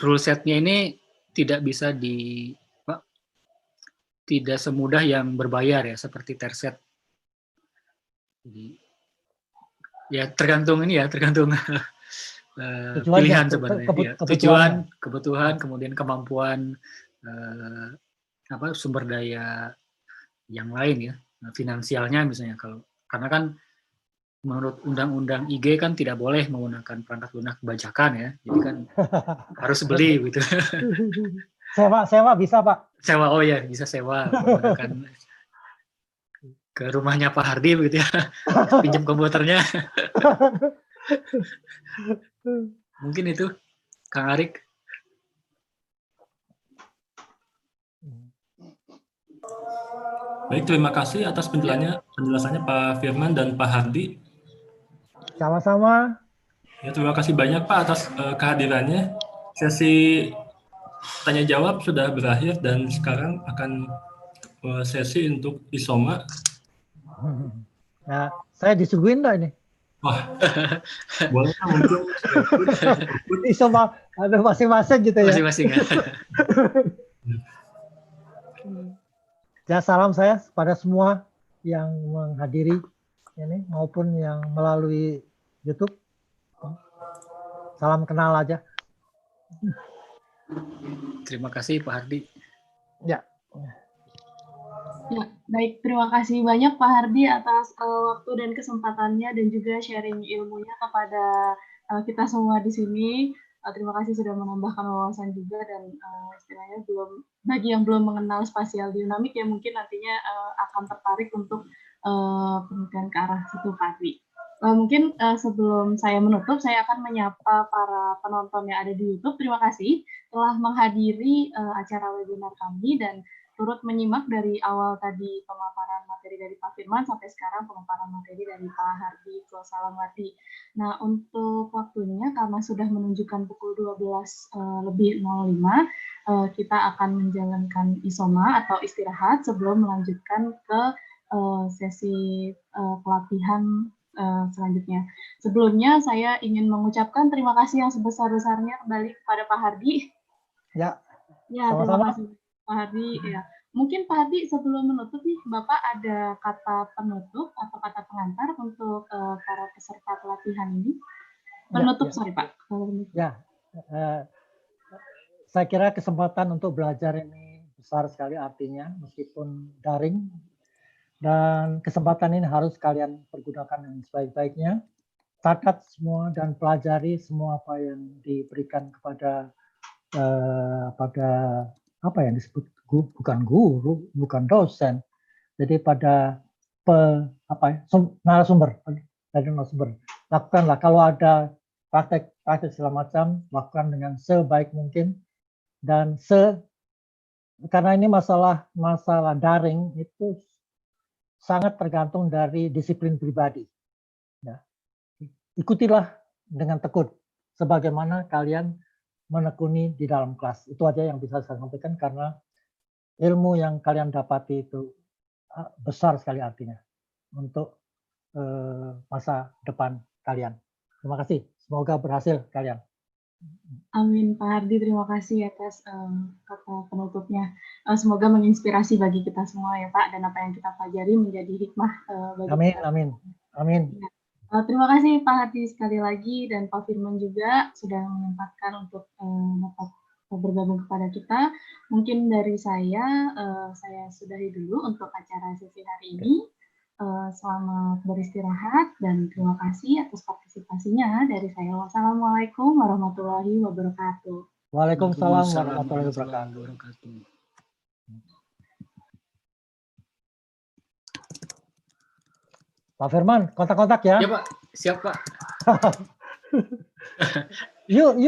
rule setnya ini tidak bisa tidak semudah yang berbayar ya, seperti Terset. Jadi ya tergantung ini ya, tergantung pilihan sebenarnya. Tujuan, kebutuhan, kemudian kemampuan sumber daya yang lain ya, finansialnya misalnya, karena kan menurut undang-undang IG kan tidak boleh menggunakan perangkat lunak bajakan ya, jadi kan harus beli gitu.
Sewa bisa Pak?
Sewa, oh ya bisa sewa, menggunakan ke rumahnya Pak Hardi begitu ya, pinjam komputernya. Mungkin itu, Kang Arik.
Baik, terima kasih atas penjelasannya Pak Firman dan Pak Hardi.
Sama-sama.
Ya, terima kasih banyak Pak atas kehadirannya. Sesi tanya jawab sudah berakhir dan sekarang akan sesi untuk isoma.
Nah, saya disuguhin nggak ini?
Wah, boleh mungkin
isoma ada masing-masing gitu ya.
Masing-masing ya.
Ya, salam saya pada semua yang menghadiri ini maupun yang melalui YouTube. Salam kenal aja.
Terima kasih Pak Hardi.
Ya.
Ya, baik. Terima kasih banyak Pak Hardi atas waktu dan kesempatannya dan juga sharing ilmunya kepada kita semua di sini. Terima kasih sudah menambahkan wawasan juga dan istilahnya bagi yang belum mengenal spasial dinamik ya mungkin nantinya akan tertarik untuk penelitian ke arah situ Pak Hardi. Mungkin sebelum saya menutup, saya akan menyapa para penonton yang ada di YouTube. Terima kasih telah menghadiri acara webinar kami dan turut menyimak dari awal tadi pemaparan materi dari Pak Firman sampai sekarang pemaparan materi dari Pak Hardi Klosalamwati. Nah, untuk waktunya karena sudah menunjukkan pukul 12:05, kita akan menjalankan isoma atau istirahat sebelum melanjutkan ke sesi pelatihan selanjutnya. Sebelumnya saya ingin mengucapkan terima kasih yang sebesar-besarnya kembali kepada Pak Hardi.
Ya.
Ya, terima kasih Pak Hardi. Ya. Mungkin Pak Hardi sebelum menutup nih, Bapak ada kata penutup atau kata pengantar untuk para peserta pelatihan ini? Penutup, sorry Pak.
Ya, saya kira kesempatan untuk belajar ini besar sekali artinya, meskipun daring. Dan kesempatan ini harus kalian pergunakan yang sebaik-baiknya. Catat semua dan pelajari semua apa yang diberikan kepada apa yang disebut bukan guru, bukan dosen. Jadi pada narasumber. Lakukanlah kalau ada praktek segala macam, lakukan dengan sebaik mungkin dan karena ini masalah daring itu sangat tergantung dari disiplin pribadi. Ya. Ikutilah dengan tekun, sebagaimana kalian menekuni di dalam kelas. Itu aja yang bisa saya sampaikan karena ilmu yang kalian dapati itu besar sekali artinya untuk masa depan kalian. Terima kasih. Semoga berhasil kalian.
Amin, Pak Hardi. Terima kasih atas kata penutupnya. Semoga menginspirasi bagi kita semua ya Pak, dan apa yang kita pelajari menjadi hikmah bagi
Amin,
kita.
amin, amin.
Ya. Terima kasih Pak Hardi sekali lagi, dan Pak Firman juga sudah menyempatkan untuk dapat bergabung kepada kita. Mungkin dari saya sudahi dulu untuk acara sesi hari ini. Selamat beristirahat dan terima kasih atas partisipasinya dari saya. Wassalamualaikum warahmatullahi wabarakatuh.
Waalaikumsalam warahmatullahi wabarakatuh. Pak Firman, kontak-kontak ya.
Ya Pak, siap Pak.
Yuk,